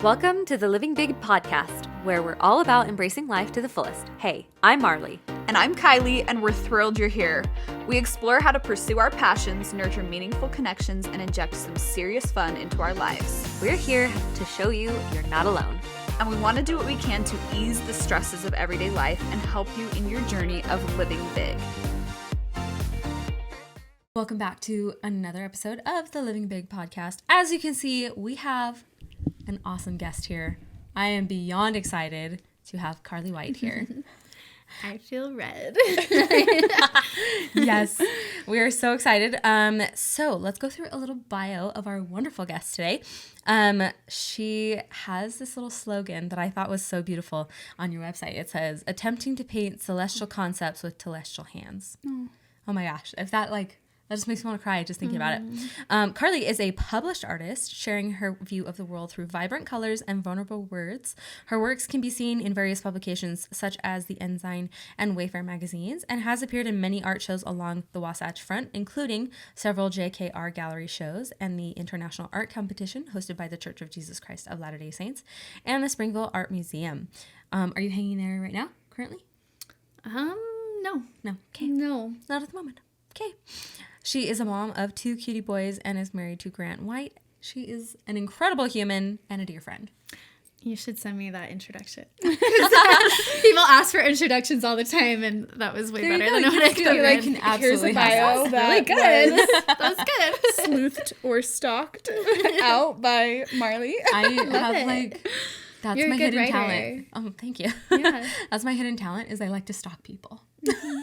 Welcome to the Living Big podcast, where we're all about embracing life to the fullest. Hey, I'm Marley. And I'm Kylie, and we're thrilled you're here. We explore how to pursue our passions, nurture meaningful connections, and inject some serious fun into our lives. We're here to show you you're not alone. And we want to do what we can to ease the stresses of everyday life and help you in your journey of living big. Welcome back to another episode of the Living Big podcast. As you can see, we have an awesome guest here. I am beyond excited to have Carly White here. I feel red. Yes, we are so excited. So let's go through a little bio of our wonderful guest today. She has this little slogan that I thought was so beautiful on your website. It says, attempting to paint celestial concepts with telestial hands. Oh my gosh. If that just makes me want to cry just thinking about it. Carly is a published artist, sharing her view of the world through vibrant colors and vulnerable words. Her works can be seen in various publications, such as the Ensign and Wayfare magazines, and has appeared in many art shows along the Wasatch Front, including several JKR gallery shows and the International Art Competition hosted by the Church of Jesus Christ of Latter-day Saints and the Springville Art Museum. Are you hanging there right now, currently? No. No. Okay. No. Not at the moment. Okay. She is a mom of 2 cutie boys and is married to Grant White. She is an incredible human and a dear friend. You should send me that introduction. People ask for introductions all the time, and that was way better than what I could have I can absolutely bio That really good. That was good. Smoothed or stalked out by Marley. I have it. that's You're my a good hidden writer. talent. Oh, thank you. Yeah. That's my hidden talent is I like to stalk people.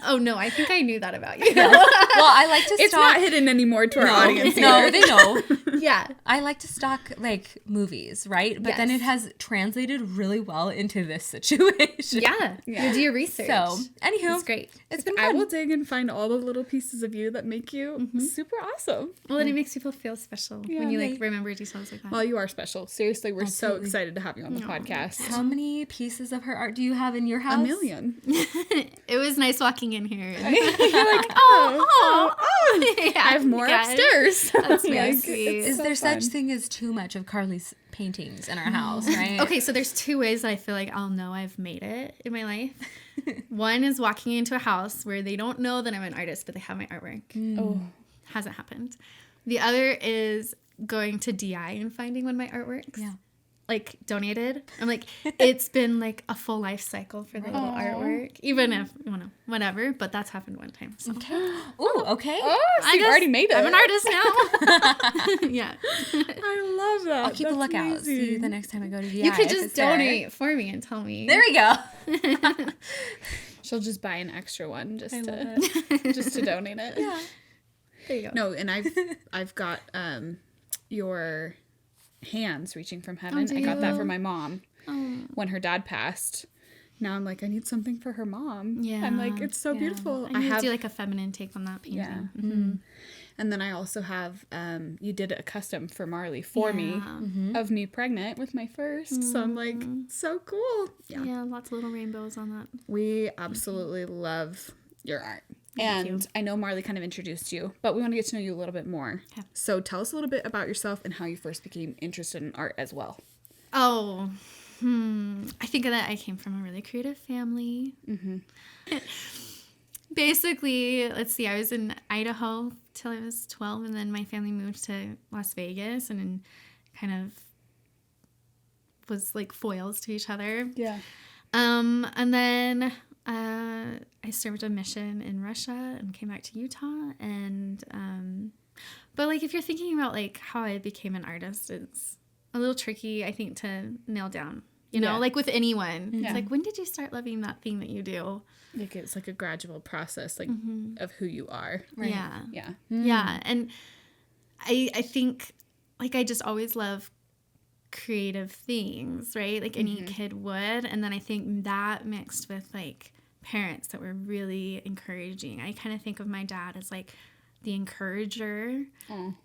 Oh, no, I think I knew that about you. Well, I like to stalk. It's not hidden anymore to our audience here. No, they know. Yeah. I like to stalk movies, right? But then it has translated really well into this situation. Yeah. You do your research. So, anywho, It's great. It's been I fun. will dig and find all the little pieces of you that make you super awesome. Well, then it makes people feel special when you right. remember details like that. Well, you are special. Seriously, we're so Absolutely. excited to have you on the podcast. How many pieces of her art do you have in your A house? million. It was nice walking in here. You're like, oh. Yeah, I have more guys. upstairs. That's very Like, sweet. Is so there fun. such thing as too much of Carly's paintings in our house, right? Okay, so there's 2 ways that I feel like I'll know I've made it in my life. One is walking into a house where they don't know that I'm an artist, but they have my artwork. Oh. Hasn't happened. The other is going to DI and finding one of my artworks. Yeah. Like donated. I'm like, it's been like a full life cycle for the little artwork. Even if, whatever, but that's happened one time. So. Okay. Ooh, okay. Oh, so you've already made it. I'm an artist now. Yeah. I love that. I'll keep a That's lookout. amazing. See the next time I go to DI. You could if just it's there. donate for me and tell me. There we go. She'll just buy an extra one just I love to just to donate it. Yeah. There you go. No, and I've got your hands reaching from heaven. do I got that you? for my mom Oh. when her dad passed. Now I'm like, I need something for her mom. Yeah. I'm like, it's so beautiful. I need to do like a feminine take on that painting. Yeah. Mm-hmm. And then I also have you did a custom for Marley for me of me pregnant with my first. So I'm like, so cool. Yeah. Yeah, lots of little rainbows on that. We absolutely love your art. Thank you. And I know Marley kind of introduced you, but we want to get to know you a little bit more. Okay. So tell us a little bit about yourself and how you first became interested in art as well. Oh, I think that I came from a really creative family. Basically, let's see, I was in Idaho till I was 12, and then my family moved to Las Vegas and kind of was like foils to each other. Yeah. And then I served a mission in Russia and came back to Utah. And but like if you're thinking about like how I became an artist, it's a little tricky, I think, to nail down. You know, Yeah. like with anyone, Yeah. it's like, when did you start loving that thing that you do? Like it's like a gradual process like of who you are. Right. Yeah, Yeah. yeah. And I think like I just always love creative things, right? Like any kid would. And then I think that mixed with like parents that were really encouraging. I kind of think of my dad as like the encourager.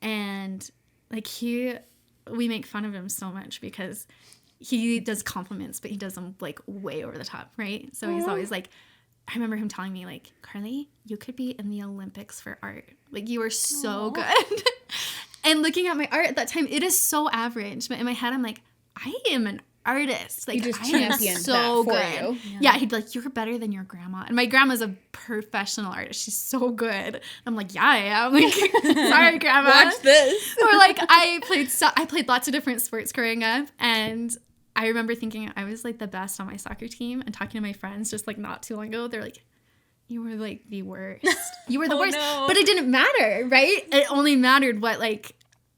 And like we make fun of him so much because he does compliments, but he does them like way over the top, right? So he's always like, I remember him telling me like, Carly, you could be in the Olympics for art. Like you are so good. And looking at my art at that time, it is so average. But in my head, I'm like, I am an artist. Like, He just I am championed so that for good. you. Yeah, he'd be like, you're better than your grandma. And my grandma's a professional artist. She's so good. I'm like, yeah, I am. Like, sorry, grandma. Watch this. Or like, I played lots of different sports growing up, and I remember thinking I was like the best on my soccer team, and talking to my friends just like not too long ago, they're like, you were like the worst. You were the worst. No. But it didn't matter, right? It only mattered what like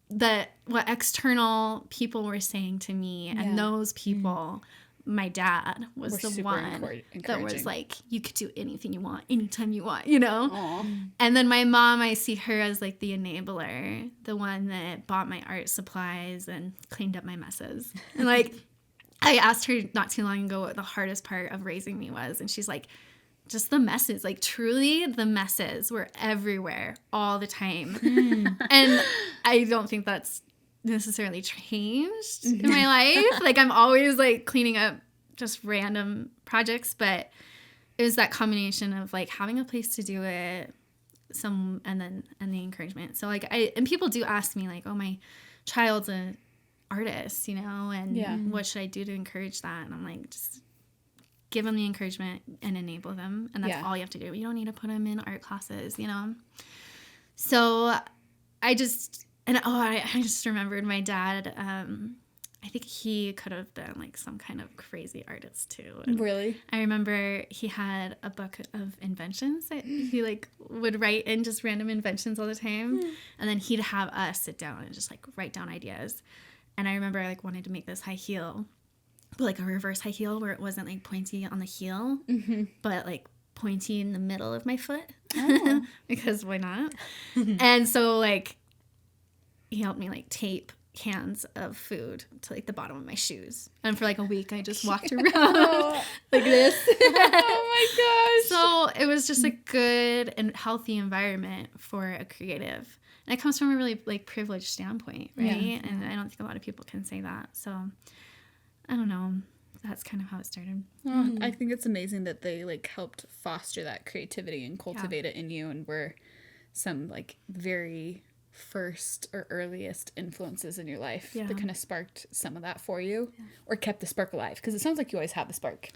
what external people were saying to me, and those people, my dad was We're the super one that encouraging. was like, you could do anything you want, anytime you want, you know? Aw. And then my mom, I see her as like the enabler, the one that bought my art supplies and cleaned up my messes. And like, I asked her not too long ago what the hardest part of raising me was, and she's like, just the messes. Like, truly, the messes were everywhere all the time. And I don't think that's necessarily changed in my life. Like, I'm always like cleaning up just random projects, but it was that combination of like having a place to do it, and the encouragement. So like, and people do ask me like, oh, my child's an artist, you know, and what should I do to encourage that? And I'm like, just give them the encouragement and enable them, and that's all you have to do. You don't need to put them in art classes, you know. So I just remembered my dad. I think he could have been like some kind of crazy artist too. And Really? I remember he had a book of inventions that he like would write in just random inventions all the time, and then he'd have us sit down and just like write down ideas. And I remember I like wanted to make this high heel, but like a reverse high heel where it wasn't like pointy on the heel, but like pointy in the middle of my foot, because why not? And so like he helped me like tape cans of food to like the bottom of my shoes, and for like a week I just walked around like this. Oh my gosh. So it was just a good and healthy environment for a creative, and it comes from a really like privileged standpoint, right? And I don't think a lot of people can say that. So I don't know. That's kind of how it started. Oh, I think it's amazing that they like helped foster that creativity and cultivate it in you, and were some like very first or earliest influences in your life that kind of sparked some of that for you, or kept the spark alive, because it sounds like you always had the spark.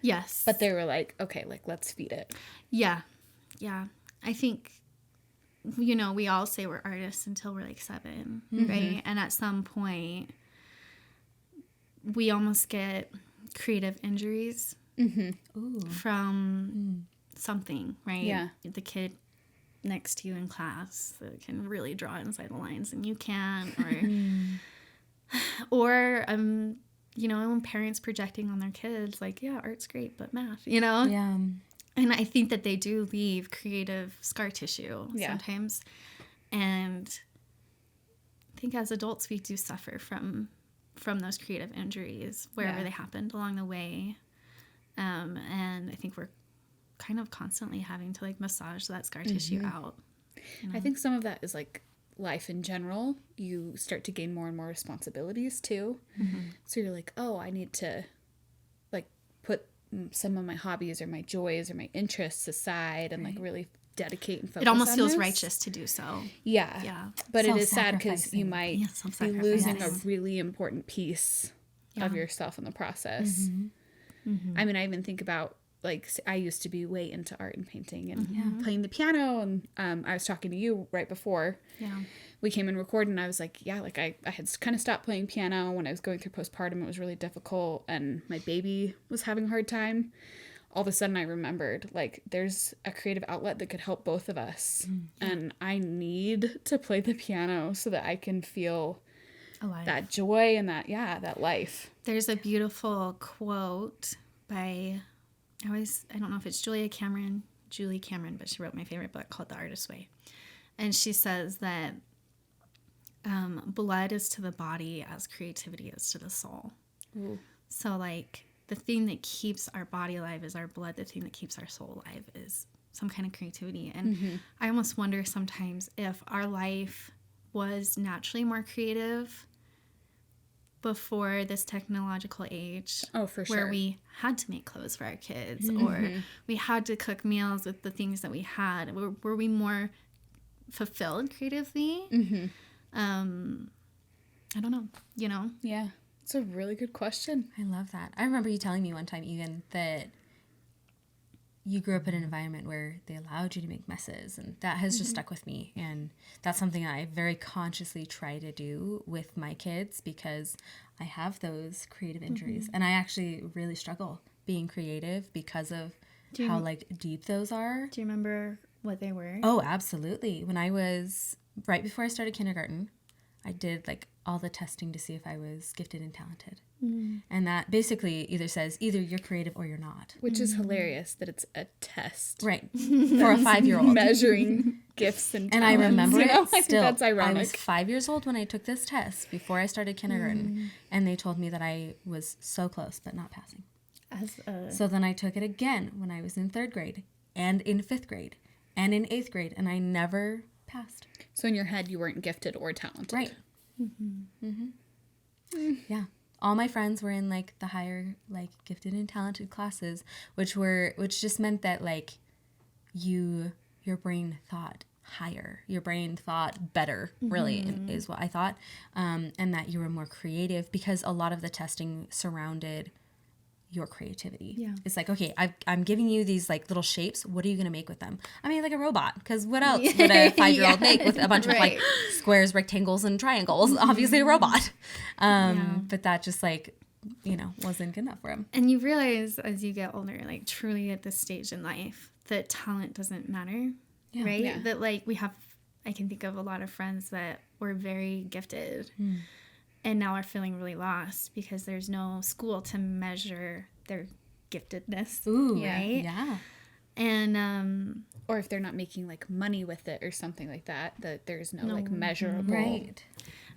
Yes. But they were like, okay, like let's feed it. Yeah. I think, you know, we all say we're artists until we're like 7, right? And at some point we almost get creative injuries from something, right? Yeah. The kid next to you in class that can really draw inside the lines and you can't, or you know, parents projecting on their kids like, yeah, art's great, but math, you know? Yeah. And I think that they do leave creative scar tissue sometimes. And I think as adults we do suffer from those creative injuries wherever they happened along the way. And I think we're kind of constantly having to like massage that scar tissue out. You know? I think some of that is like life in general. You start to gain more and more responsibilities too. So you're like, oh, I need to like put some of my hobbies or my joys or my interests aside and like really dedicate and focus. It almost on feels this. righteous to do so. Yeah. But it is sad because you might be self-sacrifice. losing a really important piece of yourself in the process. I mean, I even think about like, I used to be way into art and painting and playing the piano, and I was talking to you right before we came and recorded, and I was like, like I had kind of stopped playing piano when I was going through postpartum. It was really difficult, and my baby was having a hard time. All of a sudden I remembered like there's a creative outlet that could help both of us, and I need to play the piano so that I can feel Alive. that joy and that life. There's a beautiful quote by, I don't know if it's Julie Cameron, but she wrote my favorite book called The Artist's Way. And she says that blood is to the body as creativity is to the soul. Ooh. So like the thing that keeps our body alive is our blood. The thing that keeps our soul alive is some kind of creativity. And I almost wonder sometimes if our life was naturally more creative before this technological age. Oh, for sure. Where we had to make clothes for our kids or we had to cook meals with the things that we had. Were we more fulfilled creatively? I don't know, you know? Yeah. It's a really good question. I love that. I remember you telling me one time even that you grew up in an environment where they allowed you to make messes, and that has just stuck with me. And that's something I very consciously try to do with my kids because I have those creative injuries, and I actually really struggle being creative because of how like deep those are. Do you remember what they were? Oh, absolutely. When I was right before I started kindergarten, I did like all the testing to see if I was gifted and talented. And that basically either says either you're creative or you're not. Which is hilarious that it's a test. Right. For a 5-year-old. Measuring gifts and talents. And I remember it I think still. that's ironic. I was 5 years old when I took this test before I started kindergarten. And they told me that I was so close but not passing. So then I took it again when I was in 3rd grade and in 5th grade and in 8th grade. And I never passed. So in your head, you weren't gifted or talented. Right. Yeah. All my friends were in like the higher like gifted and talented classes, which just meant that like your brain thought higher, your brain thought better, really is what I thought, and that you were more creative because a lot of the testing surrounded your creativity. Yeah. It's like, okay, I'm giving you these like little shapes. What are you going to make with them? I mean, like a robot, because what else would a 5-year-old make with a bunch of like squares, rectangles, and triangles? Obviously a robot. But that just like, wasn't good enough for him. And you realize as you get older, like truly at this stage in life, that talent doesn't matter, right? Yeah. That like I can think of a lot of friends that were very gifted and now are feeling really lost because there's no school to measure their giftedness. Ooh, right? Yeah. And Or if they're not making like money with it or something like that, that there's no like measurable. Right.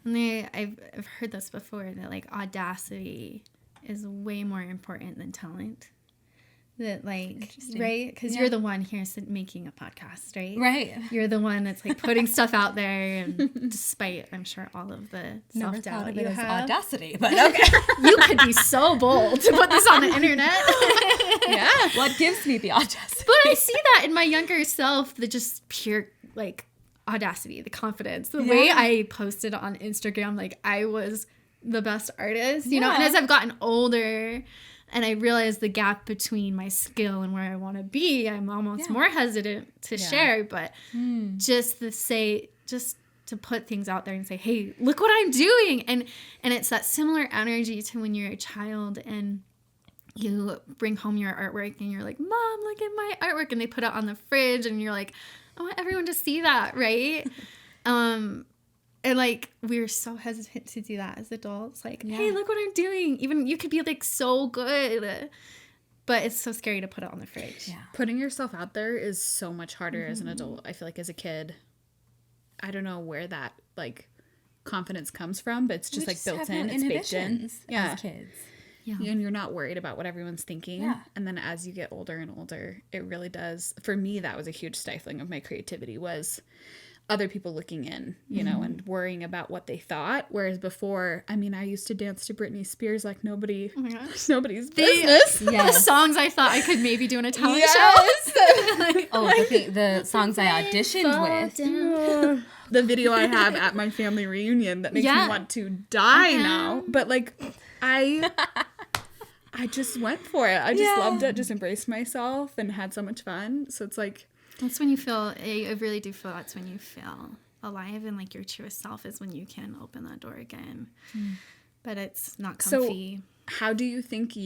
and I've heard this before, that like audacity is way more important than talent. That like, right? Because you're the one here making a podcast, right? Right. You're the one that's like putting stuff out there, and despite, I'm sure, all of the Never self-doubt thought of you it as have, audacity, but okay. you could be so bold to put this on the internet. Yeah. What gives me the audacity? But I see that in my younger self, the just pure like audacity, the confidence, the way I posted on Instagram, like I was the best artist, you know. And as I've gotten older, and I realize the gap between my skill and where I want to be, I'm almost more hesitant to share. But just to put things out there and say, hey, look what I'm doing. And it's that similar energy to when you're a child and you bring home your artwork and you're like, Mom, look at my artwork. And they put it on the fridge and you're like, I want everyone to see that, right? And like, we're so hesitant to do that as adults. Like, hey, look what I'm doing. Even you could be like so good, but it's so scary to put it on the fridge. Yeah. Putting yourself out there is so much harder as an adult. I feel like as a kid, I don't know where that like confidence comes from, but it's just like built in. It's baked in. Yeah. As kids. Yeah. And you're not worried about what everyone's thinking. Yeah. And then as you get older and older, it really does. For me, that was a huge stifling of my creativity, was other people looking in, you know, and worrying about what they thought. Whereas before, I mean, I used to dance to Britney Spears like nobody's business. The songs I thought I could maybe do in a talent show. The songs I auditioned with. The video I have at my family reunion that makes me want to die now. But like, I just went for it. I just loved it, just embraced myself and had so much fun. So it's like, that's when you feel, I really do feel that's when you feel alive and like your truest self is when you can open that door again. But it's not comfy. So how do you think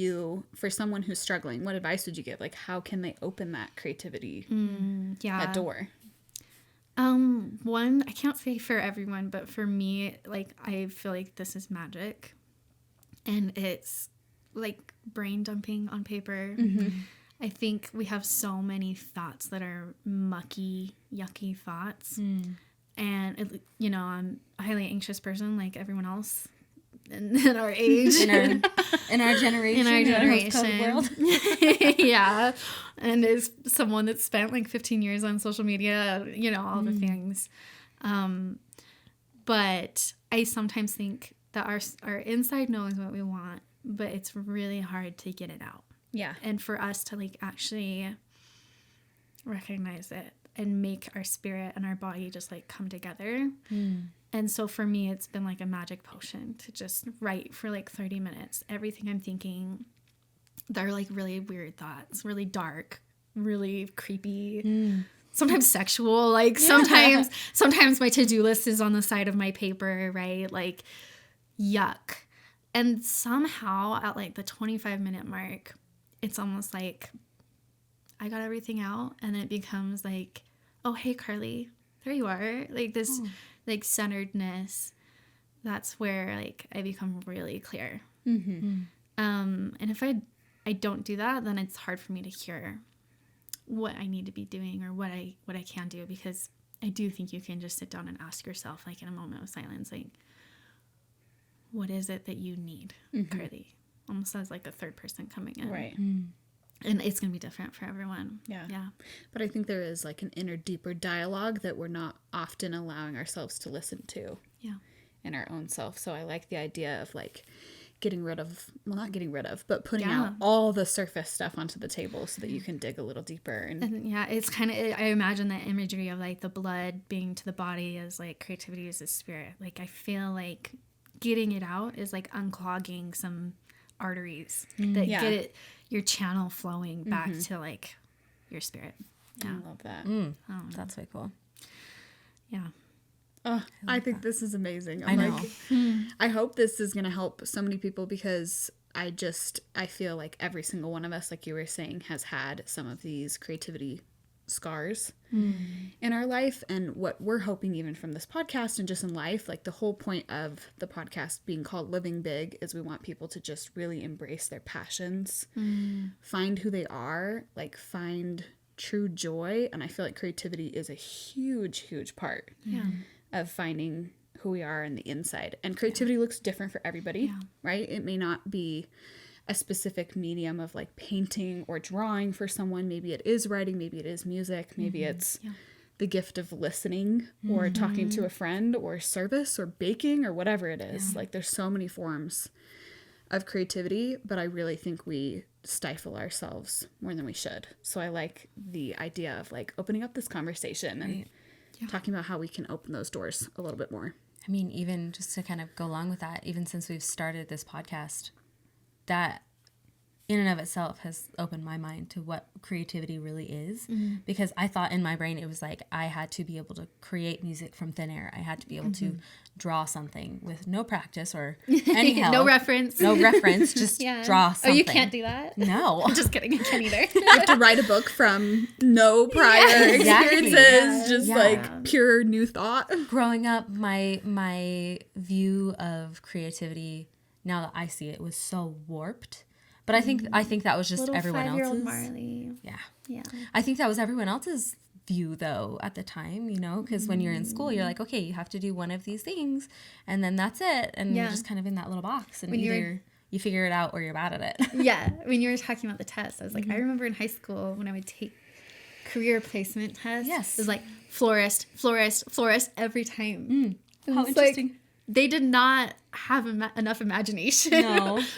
for someone who's struggling, what advice would you give? Like, how can they open that creativity, that door? One, I can't say for everyone, but for me, like, I feel like this is magic. And it's like brain dumping on paper. I think we have so many thoughts that are mucky, yucky thoughts. And, I'm a highly anxious person like everyone else in our age. In our generation. In our generation. World. Yeah. And as someone that's spent like 15 years on social media, all the things. But I sometimes think that our inside knows what we want, but it's really hard to get it out. Yeah. And for us to like actually recognize it and make our spirit and our body just like come together And so for me, it's been like a magic potion to just write for like 30 minutes. Everything I'm thinking, they're like really weird thoughts, really dark, really creepy, sometimes sexual. Like sometimes my to-do list is on the side of my paper, right? Like yuck. And somehow at like the 25-minute mark, it's almost like I got everything out, and then it becomes like, oh, hey, Carly, there you are. Like this like centeredness. That's where like I become really clear. And if I don't do that, then it's hard for me to hear what I need to be doing or what I can do, because I do think you can just sit down and ask yourself, like in a moment of silence, like, what is it that you need, Carly? Almost as like a third person coming in. Right. And it's going to be different for everyone. Yeah. Yeah. But I think there is like an inner, deeper dialogue that we're not often allowing ourselves to listen to. Yeah. In our own self. So I like the idea of like getting rid of, well, not getting rid of, but putting out all the surface stuff onto the table so that you can dig a little deeper. And yeah, it's kind of, I imagine that imagery of like the blood being to the body as like creativity is the spirit. Like I feel like getting it out is like unclogging some arteries that get it, your channel flowing back to like your spirit. Yeah. I love that. That's way cool. Yeah. Oh, I think this is amazing. I know. Like, I hope this is going to help so many people, because I feel like every single one of us, like you were saying, has had some of these creativity scars in our life. And what we're hoping, even from this podcast and just in life, like the whole point of the podcast being called Living Big is we want people to just really embrace their passions, find who they are, like find true joy. And I feel like creativity is a huge, huge part of finding who we are on the inside. And creativity looks different for everybody, right? It may not be a specific medium of like painting or drawing for someone. Maybe it is writing, maybe it is music, maybe it's the gift of listening or talking to a friend or service or baking or whatever it is. Like there's so many forms of creativity, but I really think we stifle ourselves more than we should. So I like the idea of like opening up this conversation and talking about how we can open those doors a little bit more. I mean, even just to kind of go along with that, even since we've started this podcast, that in and of itself has opened my mind to what creativity really is. Because I thought in my brain, it was like I had to be able to create music from thin air. I had to be able to draw something with no practice or any help. No reference, just draw something. Oh, you can't do that? No. I'm just kidding. I can't either. You have to write a book from no prior experiences, just like pure new thought. Growing up, my view of creativity, now that I see it, was so warped. But I think that was just Little everyone 5-year-old else's. Marley. Yeah. I think that was everyone else's view, though, at the time, you know, because when you're in school, you're like, okay, you have to do one of these things, and then that's it. And you're just kind of in that little box, and either you figure it out or you're bad at it. Yeah. When you were talking about the test, I was like, I remember in high school when I would take career placement tests. Yes. It was like florist every time. How interesting. Like, they did not have enough imagination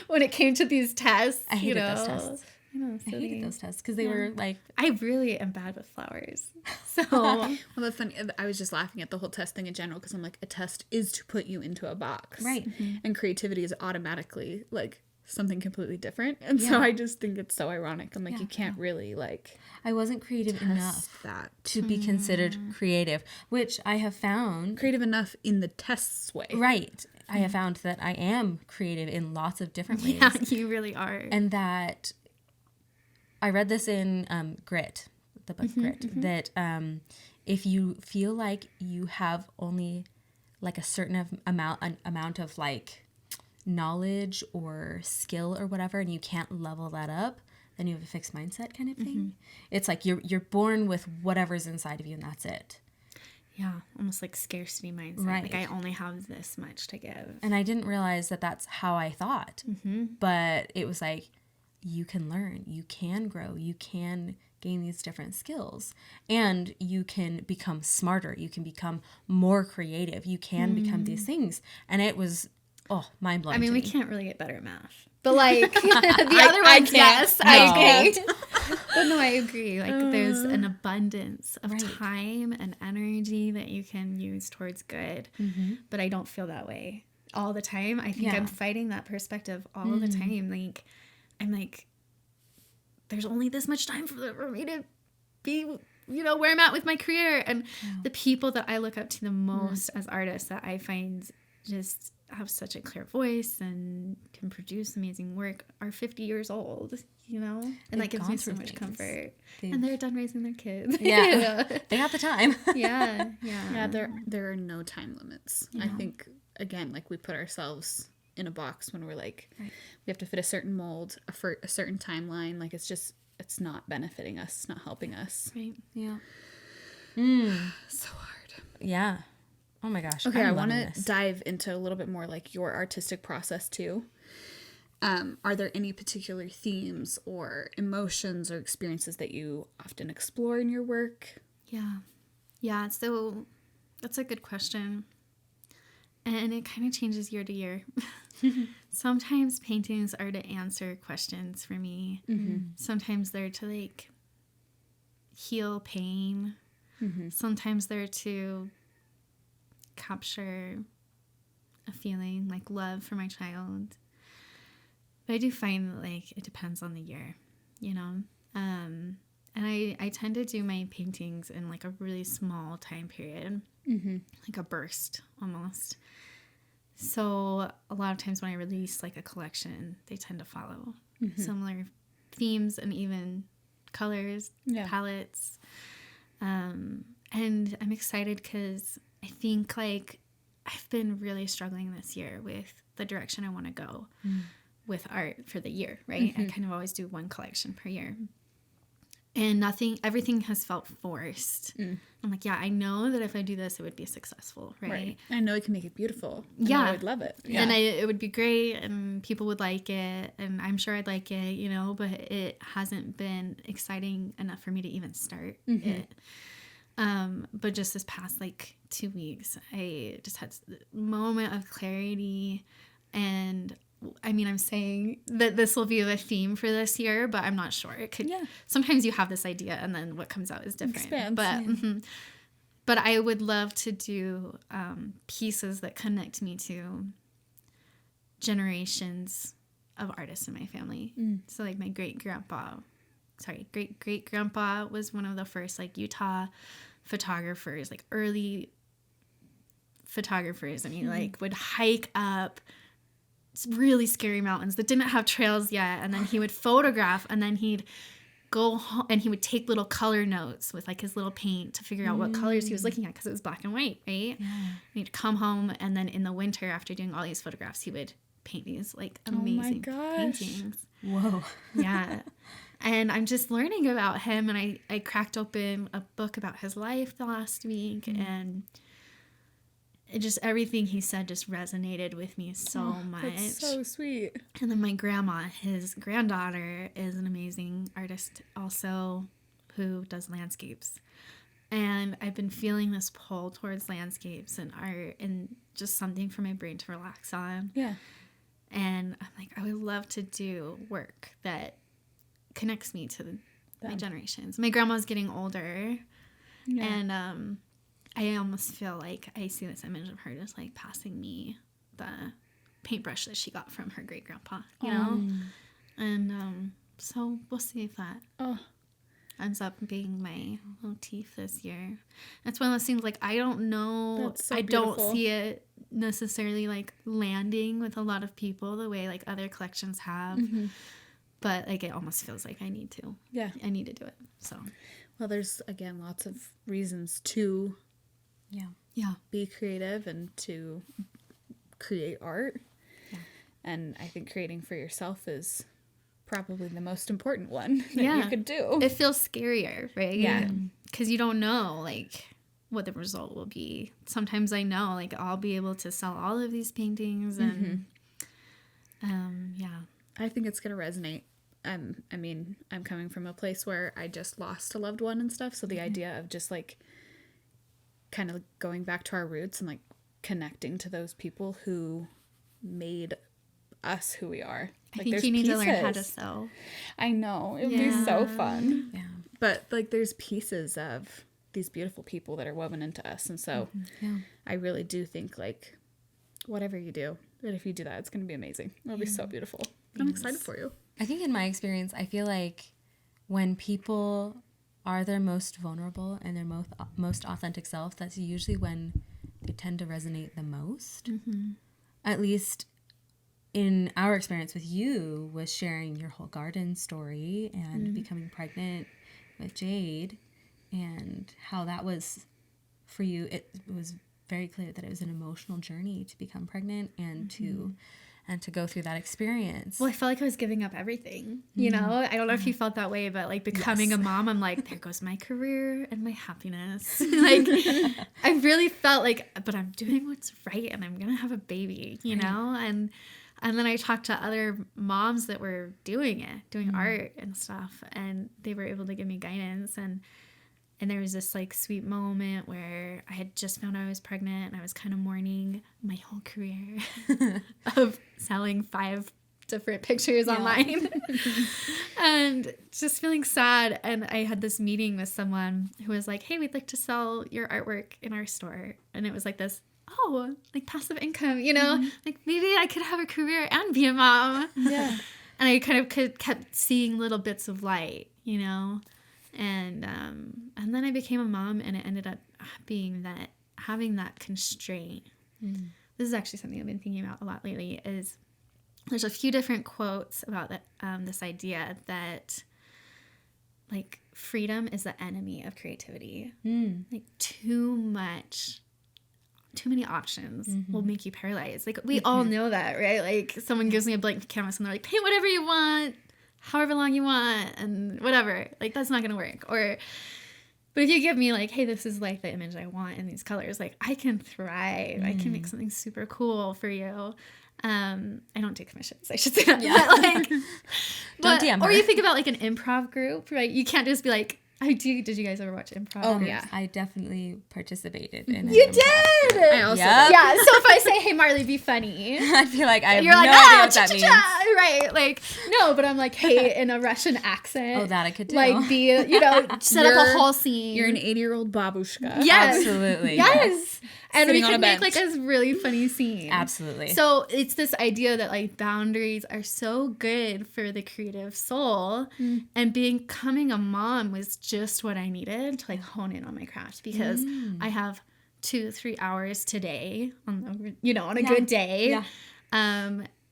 when it came to these tests. I hated those tests. I know, I hated those tests because they were like... I really am bad with flowers. So... Well, that's funny. I was just laughing at the whole test thing in general because I'm like, a test is to put you into a box. Right. And creativity is automatically like something completely different. And so I just think it's so ironic. I'm like, you can't really like... I wasn't creative enough that to be considered creative, which I have found... Creative enough in the test's way. Right. I have found that I am creative in lots of different ways. Yeah, you really are. And that... I read this in Grit, the book Grit, that if you feel like you have only like a certain amount of like knowledge or skill or whatever, and you can't level that up, then you have a fixed mindset kind of thing. It's like you're born with whatever's inside of you, and that's it. Yeah, almost like scarcity mindset. Right. Like I only have this much to give. And I didn't realize that that's how I thought. But it was like, you can learn, you can grow, you can gain these different skills, and you can become smarter, you can become more creative, you can become these things. And it was, mind blowing. I mean, we can't really get better at math, but like the other ones, yes, I agree. But no, I agree. Like there's an abundance of time and energy that you can use towards good. But I don't feel that way all the time. I think I'm fighting that perspective all the time. Like I'm like, there's only this much time for me to be, you know, where I'm at with my career. And the people that I look up to the most as artists that I find just have such a clear voice and can produce amazing work are 50 years old, you know? And that gives me so much comfort. And they're done raising their kids. Yeah. They have the time. Yeah, there are no time limits. I think, again, like we put ourselves in a box when we're like, we have to fit a certain mold, a certain timeline. Like it's not benefiting us. It's not helping us. Right. Yeah. So hard. Yeah. Oh my gosh. Okay, I want to dive into a little bit more like your artistic process too. Are there any particular themes or emotions or experiences that you often explore in your work? Yeah, so that's a good question. And it kind of changes year to year. Sometimes paintings are to answer questions for me. Sometimes they're to like heal pain. Sometimes they're to capture a feeling like love for my child. But I do find that like it depends on the year, you know? And I tend to do my paintings in like a really small time period, like a burst almost. So a lot of times when I release like a collection, they tend to follow similar themes and even colors, palettes. And I'm excited because I think like I've been really struggling this year with the direction I want to go with art for the year, right? I kind of always do one collection per year. And everything has felt forced. I'm like, yeah, I know that if I do this, it would be successful, right? I know I can make it beautiful. Yeah. I would love it. Yeah. And it would be great and people would like it and I'm sure I'd like it, you know, but it hasn't been exciting enough for me to even start it. But just this past like 2 weeks, I just had a moment of clarity. And I mean, I'm saying that this will be the theme for this year, but I'm not sure. It could. Sometimes you have this idea, and then what comes out is different. Expands, but I would love to do pieces that connect me to generations of artists in my family. So, like my great great grandpa was one of the first like Utah photographers, like early photographers, and he like would hike up really scary mountains that didn't have trails yet, and then he would photograph, and then he'd go home and he would take little color notes with like his little paint to figure out what colors he was looking at because it was black and white, right? And he'd come home, and then in the winter after doing all these photographs, he would paint these like amazing paintings. Whoa. Yeah. And I'm just learning about him, and I cracked open a book about his life the last week, and it just everything he said just resonated with me so much. That's so sweet. And then my grandma, his granddaughter, is an amazing artist also who does landscapes. And I've been feeling this pull towards landscapes and art and just something for my brain to relax on. Yeah. And I'm like, I would love to do work that connects me to my generations. My grandma's getting older, and I almost feel like I see this image of her just like passing me the paintbrush that she got from her great grandpa, you know? And so we'll see if that ends up being my motif this year. That's one of those things like I don't know. So I beautiful. don't see it necessarily like landing with a lot of people the way like other collections have. But like it almost feels like I need to. Yeah. I need to do it. So well, there's again lots of reasons to be creative and to create art. And I think creating for yourself is probably the most important one that you could do. It feels scarier, right? Yeah. Because you don't know like what the result will be. Sometimes I know like I'll be able to sell all of these paintings and I think it's going to resonate. I mean, I'm coming from a place where I just lost a loved one and stuff. So the idea of just like kind of going back to our roots and like connecting to those people who made us who we are. I think you need to learn how to sew. I know. It'd be so fun. Yeah. But like there's pieces of these beautiful people that are woven into us. And so I really do think like whatever you do, that if you do that, it's going to be amazing. It'll be so beautiful. I'm excited for you. I think in my experience, I feel like when people are their most vulnerable and their most authentic self, that's usually when they tend to resonate the most. At least in our experience with you, was sharing your whole garden story and becoming pregnant with Jade, and how that was for you. It was very clear that it was an emotional journey to become pregnant and to go through that experience. Well, I felt like I was giving up everything, you know? I don't know if you felt that way, but like becoming a mom, I'm like, there goes my career and my happiness. Like, I really felt like, but I'm doing what's right and I'm going to have a baby, you know? And then I talked to other moms that were doing art and stuff, and they were able to give me guidance. And there was this like sweet moment where I had just found out I was pregnant and I was kind of mourning my whole career of selling 5 different pictures online and just feeling sad. And I had this meeting with someone who was like, hey, we'd like to sell your artwork in our store. And it was like this, oh, like passive income, you know, like maybe I could have a career and be a mom. Yeah. And I kind of kept seeing little bits of light, you know. And then I became a mom, and it ended up being that having that constraint. This is actually something I've been thinking about a lot lately. Is there's a few different quotes about that this idea that like freedom is the enemy of creativity. Like too many options will make you paralyzed. Like we all know that, right? Like someone gives me a blank canvas and they're like, paint whatever you want, however long you want, and whatever. Like that's not gonna work. But if you give me like, hey, this is like the image I want in these colors, like I can thrive. I can make something super cool for you. I don't take commissions, I should say that. Yeah. But like, Don't DM her. Or you think about like an improv group, right? You can't just be like, did you guys ever watch improv? Oh, yeah. I definitely participated in it. You did? I also did. Yeah, so if I say, hey, Marley, be funny. I feel like I have You're no like, idea what that means. Right, like, no, but I'm like, hey, in a Russian accent. Oh, that I could do. Like, be, set up a whole scene. You're an 80-year-old babushka. Yes. Absolutely. Yes. And Sitting we on could a make bench. like a really funny scene. Absolutely. So it's this idea that like boundaries are so good for the creative soul, and becoming a mom was just what I needed to like hone in on my craft, because I have 2-3 hours today on a good day. Yeah.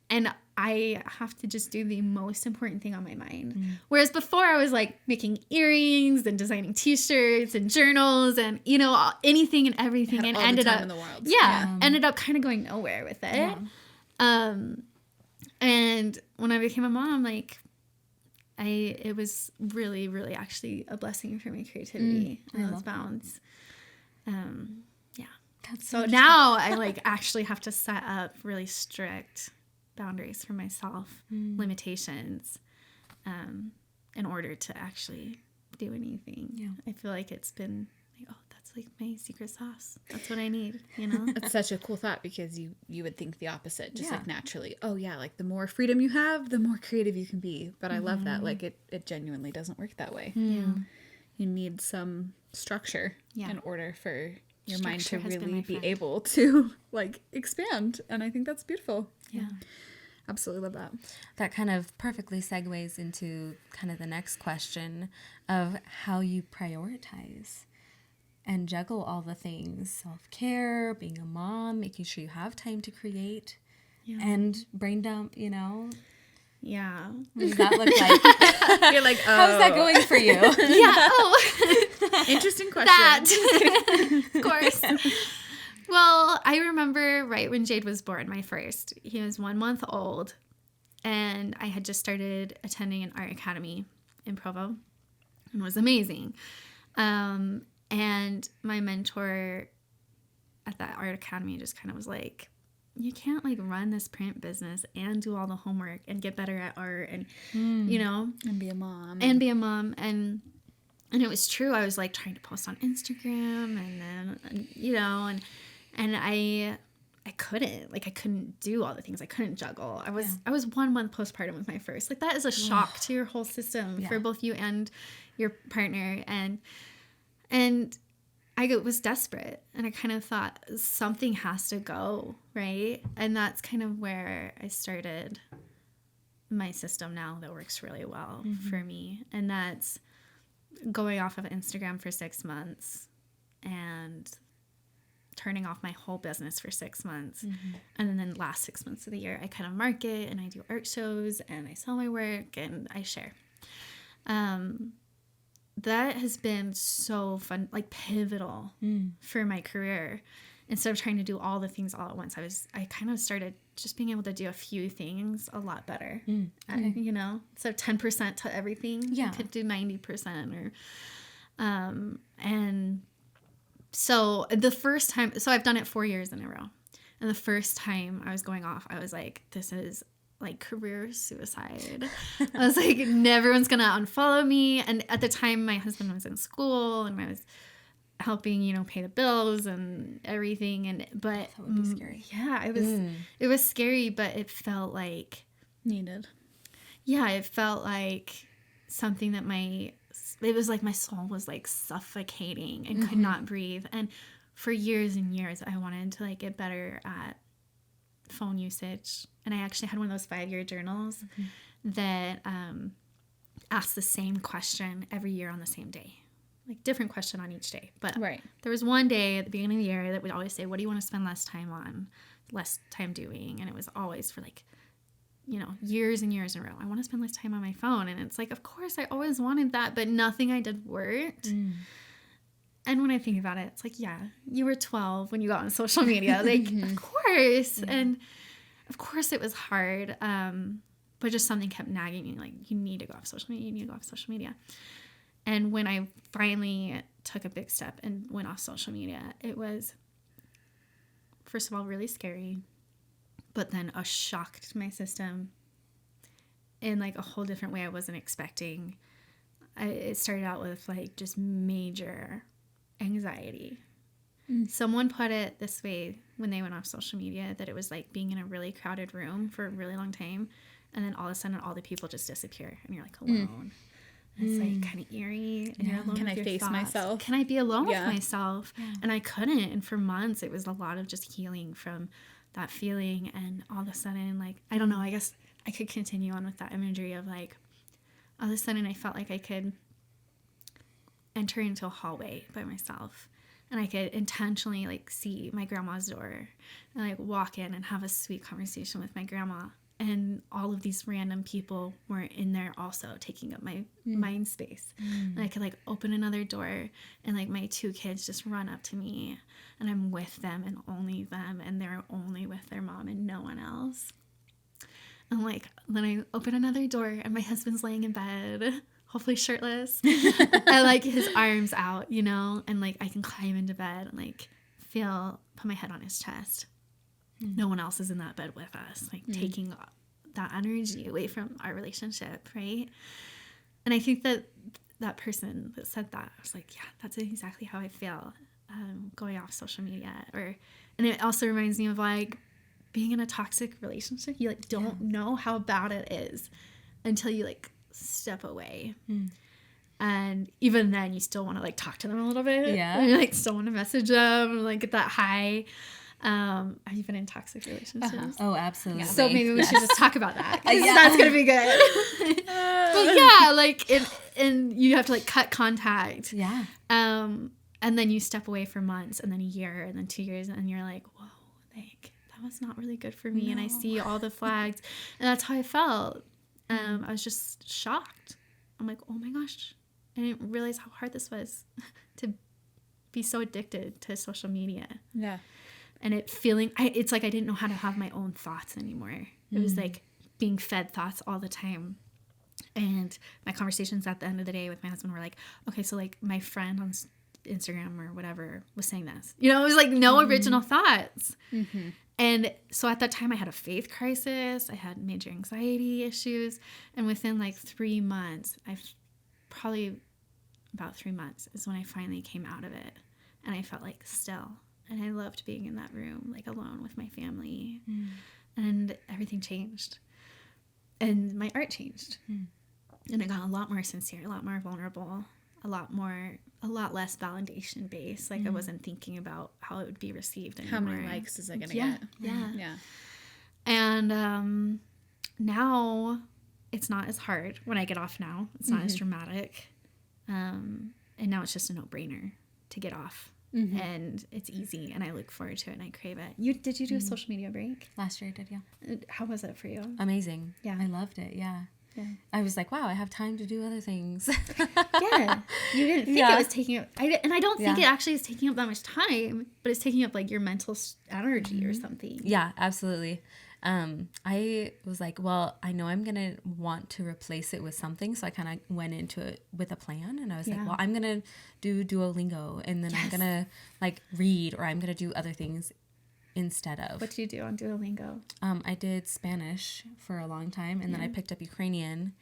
And I have to just do the most important thing on my mind. Whereas before I was like making earrings and designing t-shirts and journals and, anything and everything, and ended up in the world. Ended up kind of going nowhere with it. Yeah. And when I became a mom, like it was really, really actually a blessing for my creativity and those bounds. So now I like actually have to set up really strict boundaries for myself, limitations, in order to actually do anything. Yeah. I feel like it's been like, oh, that's like my secret sauce. That's what I need, It's such a cool thought, because you would think the opposite, just like naturally. Oh yeah, like the more freedom you have, the more creative you can be. But I love that. Like it genuinely doesn't work that way. Yeah. You need some structure in order for your mind to really be able to like expand. And I think that's beautiful. Yeah. Absolutely love that. That kind of perfectly segues into kind of the next question of how you prioritize and juggle all the things: self-care, being a mom, making sure you have time to create, and brain dump, Yeah. What does that look like? You're like, oh. How's that going for you? Yeah. Oh. Interesting question. That. Of course. Well, I remember right when Jade was born, my first. He was 1 month old, and I had just started attending an art academy in Provo, and it was amazing. And my mentor at that art academy just kind of was like, you can't like run this print business and do all the homework and get better at art and, and be a mom. And it was true. I was like trying to post on Instagram and then, and I I couldn't do all the things. I couldn't juggle. I was 1 month postpartum with my first. Like, that is a shock to your whole system for both you and your partner. And I was desperate, and I kind of thought something has to go, right? And that's kind of where I started my system now that works really well for me. And that's going off of Instagram for 6 months and turning off my whole business for 6 months. And then the last 6 months of the year, I kind of market and I do art shows and I sell my work and I share. That has been so fun, like pivotal for my career. Instead of trying to do all the things all at once, I kind of started just being able to do a few things a lot better. You know, so 10% to everything. Yeah, I could do 90% or, and so the first time, so I've done it 4 years in a row, and the first time I was going off, I was like, this is like career suicide. I was like, everyone's gonna unfollow me. And at the time, my husband was in school, and I was helping, you know, pay the bills and everything. But that would be scary. Yeah, it was scary, but it felt like needed. Yeah, it felt like something that it was like my soul was like suffocating and could not breathe. And for years and years, I wanted to like get better at phone usage. And I actually had one of those 5-year journals that asked the same question every year on the same day, like different question on each day. But there was one day at the beginning of the year that would always say, what do you want to spend less time doing? And it was always for like, you know, years and years in a row. I want to spend less time on my phone. And it's like, of course, I always wanted that, but nothing I did worked. And when I think about it, it's like, yeah, you were 12 when you got on social media. Like, of course. And of course it was hard. But just something kept nagging me, like, you need to go off social media. You need to go off social media. And when I finally took a big step and went off social media, it was, first of all, really scary, but then a shock to my system in like a whole different way I wasn't expecting. It started out with like just major anxiety. Someone put it this way when they went off social media, that it was like being in a really crowded room for a really long time, and then all of a sudden all the people just disappear and you're like alone. And it's like kind of eerie, and you're alone. Can with I face thoughts. myself? Can I be alone with myself? And I couldn't. And for months it was a lot of just healing from that feeling. And all of a sudden, like, I don't know, I guess I could continue on with that imagery of like, all of a sudden I felt like I could enter into a hallway by myself, and I could intentionally like see my grandma's door and like walk in and have a sweet conversation with my grandma. And all of these random people were in there also taking up my mind space. And I could like open another door, and like my 2 kids just run up to me, and I'm with them and only them, and they're only with their mom and no one else. And like, then I open another door, and my husband's laying in bed, hopefully shirtless, and like his arms out, you know, and like I can climb into bed and like put my head on his chest. No one else is in that bed with us, like taking that energy away from our relationship, right? And I think that person that said that, I was like, yeah, that's exactly how I feel going off social media. And it also reminds me of like being in a toxic relationship. You like don't know how bad it is until you like step away. And even then you still want to like talk to them a little bit. Yeah. And you like still want to message them and like get that high. Have you been in toxic relationships? Oh, absolutely. So maybe we should just talk about that. That's gonna be good. But yeah, like and you have to like cut contact. Yeah. And then you step away for months, and then a year, and then 2 years, and you're like, whoa, like that was not really good for me. No. And I see all the flags, and that's how I felt. I was just shocked. I'm like, oh my gosh, I didn't realize how hard this was to be so addicted to social media. Yeah. And it's like I didn't know how to have my own thoughts anymore. It was like being fed thoughts all the time. And my conversations at the end of the day with my husband were like, okay, so like my friend on Instagram or whatever was saying this. You know, it was like no original thoughts. And so at that time I had a faith crisis. I had major anxiety issues. And within like 3 months, about 3 months is when I finally came out of it. And I felt like still. and I loved being in that room, like alone with my family. And everything changed. And my art changed. And it got a lot more sincere, a lot more vulnerable, a lot less validation based. Like I wasn't thinking about how it would be received anymore. How many likes is it going to get? Yeah. And now it's not as hard when I get off now. It's not as dramatic. And now it's just a no-brainer to get off. And it's easy, and I look forward to it, and I crave it. Did you do a social media break? Last year I did, yeah. How was it for you? Amazing. Yeah. I loved it, yeah. I was like, wow, I have time to do other things. Yeah. You didn't think it was taking up... I don't think it actually is taking up that much time, but it's taking up, like, your mental energy or something. Yeah, absolutely. I was like, well, I know I'm going to want to replace it with something. So I kind of went into it with a plan, and I was like, well, I'm going to do Duolingo, and then I'm going to like read, or I'm going to do other things instead of. What did you do on Duolingo? I did Spanish for a long time, and then I picked up Ukrainian.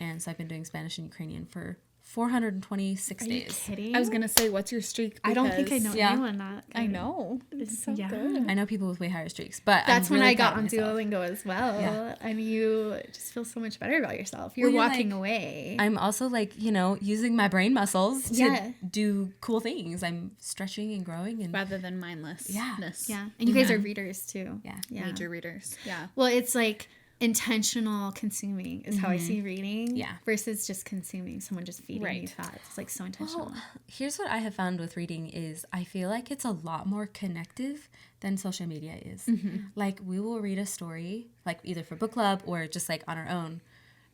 And so I've been doing Spanish and Ukrainian for 426 days. Are you kidding? I was going to say, what's your streak? I don't think I know Yeah. anyone that good. I know. It's so Yeah. good. I know people with way higher streaks, but That's I'm when really I got proud on of myself. Duolingo as well. Yeah. And you just feel so much better about yourself. You're Well, you're walking like- away. I'm also like, using my brain muscles to Yeah. do cool things. I'm stretching and growing and Rather than mindlessness. Yeah. And you guys are readers too. Yeah. Major readers. Yeah. Well, it's like intentional consuming is how I see reading. Yeah. Versus just consuming, someone just feeding you Right. thoughts. It's like so intentional. Well, here's what I have found with reading is I feel like it's a lot more connective than social media is. Like we will read a story, like either for book club or just like on our own,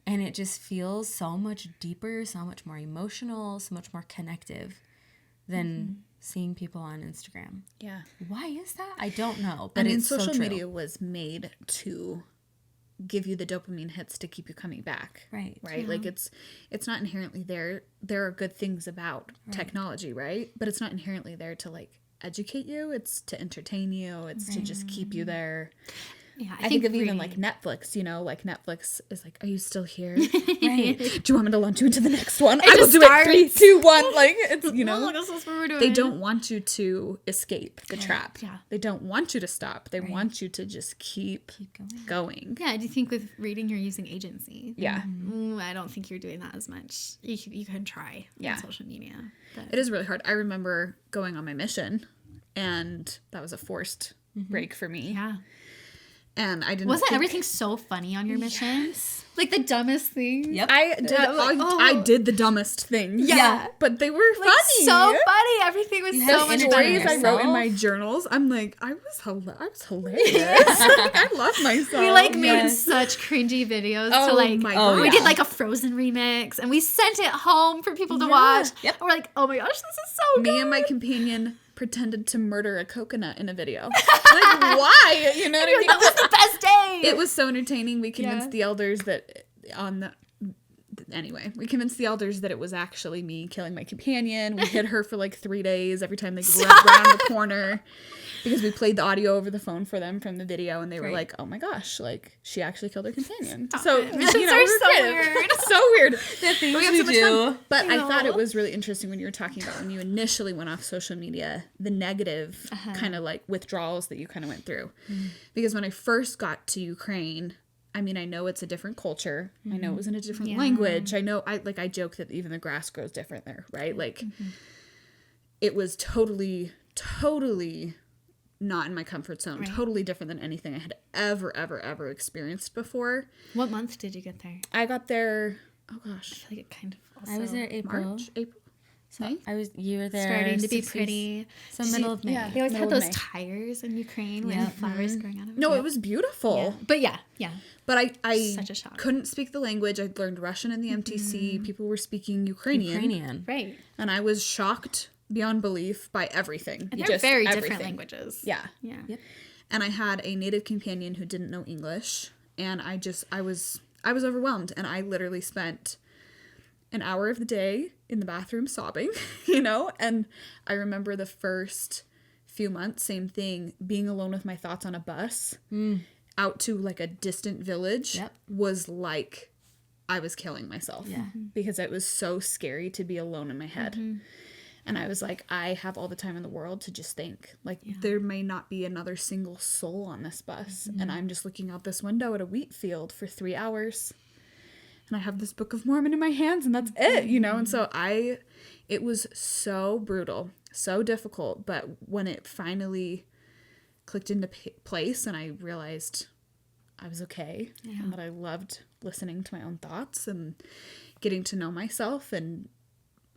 and it just feels so much deeper, so much more emotional, so much more connective than seeing people on Instagram. Yeah. Why is that? I don't know. But I mean, it's so social true. media was made to give you the dopamine hits to keep you coming back. Right. Like it's not inherently there. There are good things about technology, right? But it's not inherently there to like educate you. It's to entertain you. It's to just keep you there. Yeah. I think of even reading- like Netflix, like Netflix is like, are you still here? Right. Do you want me to launch you into the next one? I will just do it 3, 2, 1. Like it's, Oh, this is what we're doing. they don't want you to escape the trap. Yeah. They don't want you to stop. They want you to just keep going. Yeah. Do you think with reading you're using agency? Yeah. I don't think you're doing that as much. You can try Yeah. on social media. But It is really hard. I remember going on my mission, and that was a forced break for me. yeah. And I didn't. Wasn't think- everything so funny on your mission? Like the dumbest thing. Yep. I did. I did the dumbest thing. Yeah. but they were Like, funny. so funny. Everything was You so have much energy fun. in Stories I wrote in my yourself. journals. I'm like, I was hilarious. Like, I love myself. We like made Yes. such cringy videos Oh to like my Oh, we yeah. did like a Frozen remix and we sent it home for people to Yeah. watch. Yep. And we're like, oh my gosh, this is so good. Me and my companion pretended to murder a coconut in a video. Like, why? You know what I mean? That was the best day. It was so entertaining. We convinced Yeah. the elders that we convinced the elders that it was actually me killing my companion. We hid her for like 3 days every time they went around the corner because we played the audio over the phone for them from the video, and they were like, "Oh my gosh, like she actually killed her companion." So Missions we are were so creative. weird. So weird. The things We had we so much do. fun. But I thought know. it was really interesting when you were talking about when you initially went off social media, the negative kind of like withdrawals that you kind of went through. Because when I first got to Ukraine, I mean, I know it's a different culture. I know it was in a different language. I know I joke that even the grass grows different there, right? Like it was totally not in my comfort zone, totally different than anything I had ever experienced before. What month did you get there? I got there, oh gosh, I feel like it kind of also I was there April. April. So you were there. starting to be 60s. pretty. So middle of May. yeah. They always Middle had of those May. tires in Ukraine with Yeah. flowers growing out of it. No, it was beautiful. But yeah. But I Such a shock. couldn't speak the language. I learned Russian in the MTC. People were speaking Ukrainian. Right. And I was shocked beyond belief by everything. And they're Just very everything. different languages. Yeah. Yeah. Yep. And I had a native companion who didn't know English. And I was overwhelmed. And I literally spent an hour of the day in the bathroom sobbing, And I remember the first few months, same thing, being alone with my thoughts on a bus out to like a distant village was like I was killing myself. Yeah. Because it was so scary to be alone in my head. And I was like, I have all the time in the world to just think. Like, there may not be another single soul on this bus. And I'm just looking out this window at a wheat field for 3 hours. And I have this Book of Mormon in my hands, and that's it, you know? And so it was so brutal, so difficult. But when it finally clicked into place and I realized I was okay and that I loved listening to my own thoughts and getting to know myself and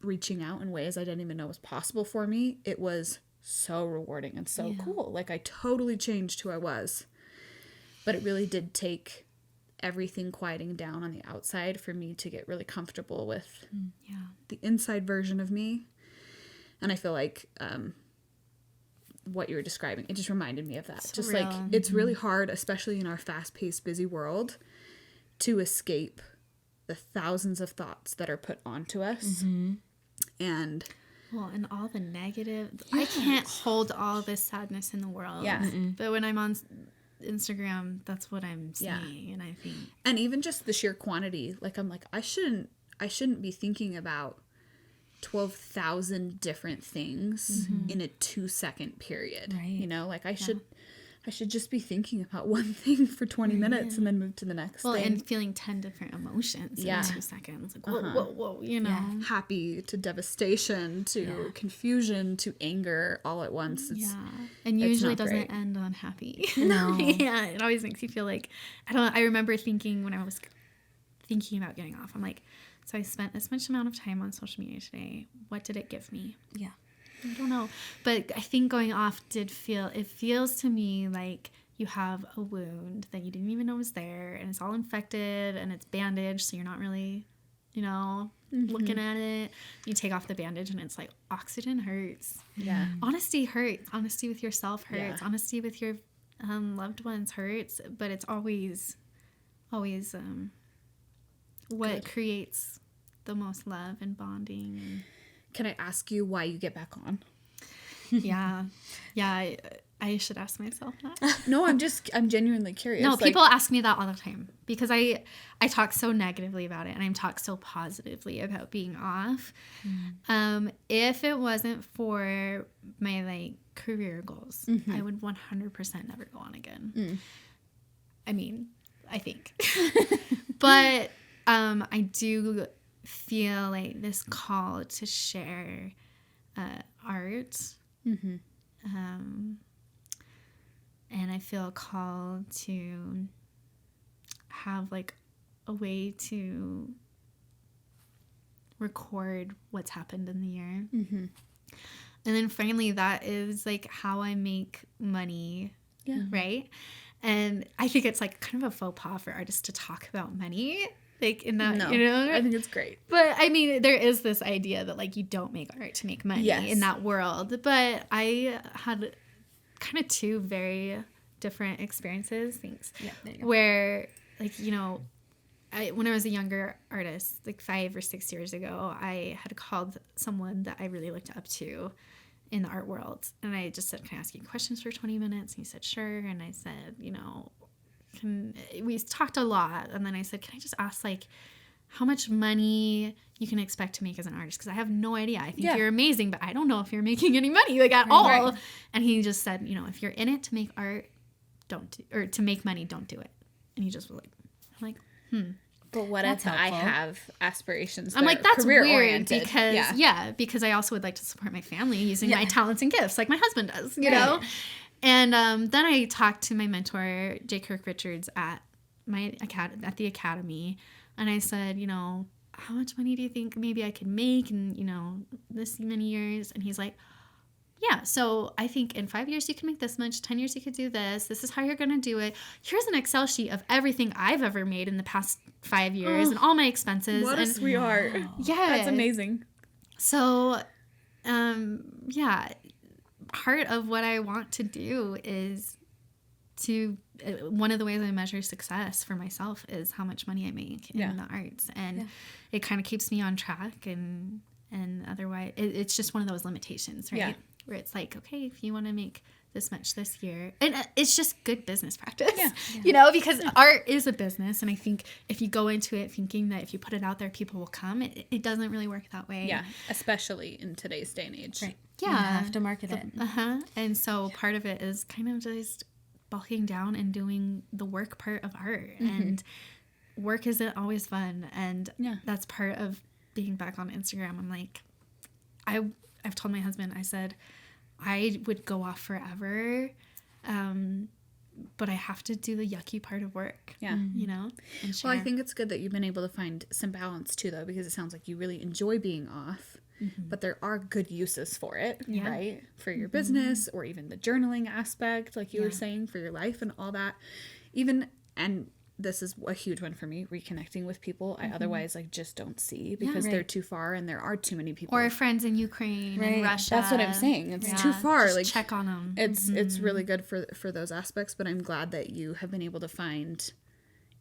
reaching out in ways I didn't even know was possible for me, it was so rewarding and so cool. Like, I totally changed who I was. But it really did take everything quieting down on the outside for me to get really comfortable with the inside version of me. And I feel like what you were describing, it just reminded me of that. So just real. Like, it's really hard, especially in our fast-paced, busy world, to escape the thousands of thoughts that are put onto us. And all the negative. I can't hold all this sadness in the world. But when I'm on Instagram, that's what I'm seeing. And I think, and even just the sheer quantity, like, I'm like, I shouldn't be thinking about 12,000 different things in a 2-second period. Right. You know, like, I should just be thinking about one thing for 20 minutes and then move to the next thing. And feeling 10 different emotions in 2 seconds. Like, whoa, you know. Happy to devastation to confusion to anger all at once. And usually doesn't end on happy. No. It always makes you feel like, I remember thinking when I was thinking about getting off, I'm like, so I spent this much amount of time on social media today. What did it give me? Yeah. I don't know. But I think going off feels to me like you have a wound that you didn't even know was there, and it's all infected and it's bandaged, so you're not really, you know, looking at it. You take off the bandage and it's like, oxygen hurts. Yeah. Honesty hurts. Honesty with yourself hurts. Yeah. Honesty with your loved ones hurts, but it's always what creates the most love and bonding. And can I ask you why you get back on? I should ask myself that. No, I'm genuinely curious. No, people ask me that all the time because I talk so negatively about it and I talk so positively about being off. If it wasn't for my like career goals, I would 100% never go on again. I mean, I think. But I do feel like this call to share art. And I feel called to have like a way to record what's happened in the year. And then finally, that is like how I make money, right? And I think it's like kind of a faux pas for artists to talk about money. Like in that, you know, I think it's great. But I mean, there is this idea that like you don't make art to make money in that world. But I had kind of 2 very different experiences, where like, you know, when I was a younger artist, like 5 or 6 years ago, I had called someone that I really looked up to in the art world, and I just said, "Can I ask you questions for 20 minutes?" And he said, "Sure." And I said, you know, we talked a lot, and then I said, can I just ask like how much money you can expect to make as an artist, because I have no idea. I think you're amazing, but I don't know if you're making any money like at all. Right. And he just said, you know, if you're in it to make art, or to make money, don't do it. And he just was like, I'm like, But what if I have aspirations that I'm like, that's weird because because I also would like to support my family using my talents and gifts like my husband does, you know. And then I talked to my mentor, J. Kirk Richards, at the academy, and I said, you know, how much money do you think maybe I could make in, you know, this many years? And he's like, yeah, so I think in 5 years you can make this much, 10 years you could do this. This is how you're going to do it. Here's an Excel sheet of everything I've ever made in the past 5 years and all my expenses. What a sweetheart. Yeah. That's amazing. So, part of what I want to do is one of the ways I measure success for myself is how much money I make in the arts. And it kind of keeps me on track, and otherwise it's just one of those limitations, right? where it's like, okay, if you want to make this much this year, and it's just good business practice, you know, because art is a business. And I think if you go into it thinking that if you put it out there, people will come, it doesn't really work that way. Yeah. Especially in today's day and age. Right. Yeah. You have to market it. And so part of it is kind of just bulking down and doing the work part of art. And work isn't always fun. And that's part of being back on Instagram. I'm like, I've told my husband, I said, I would go off forever, but I have to do the yucky part of work. Yeah. You know? Well, I think it's good that you've been able to find some balance too, though, because it sounds like you really enjoy being off, but there are good uses for it, right? For your business, or even the journaling aspect, like you were saying, for your life and all that. Even, and this is a huge one for me, reconnecting with people I otherwise like just don't see because they're too far and there are too many people. Or friends in Ukraine and Russia. That's what I'm saying. It's too far. Just like check on them. It's really good for those aspects, but I'm glad that you have been able to find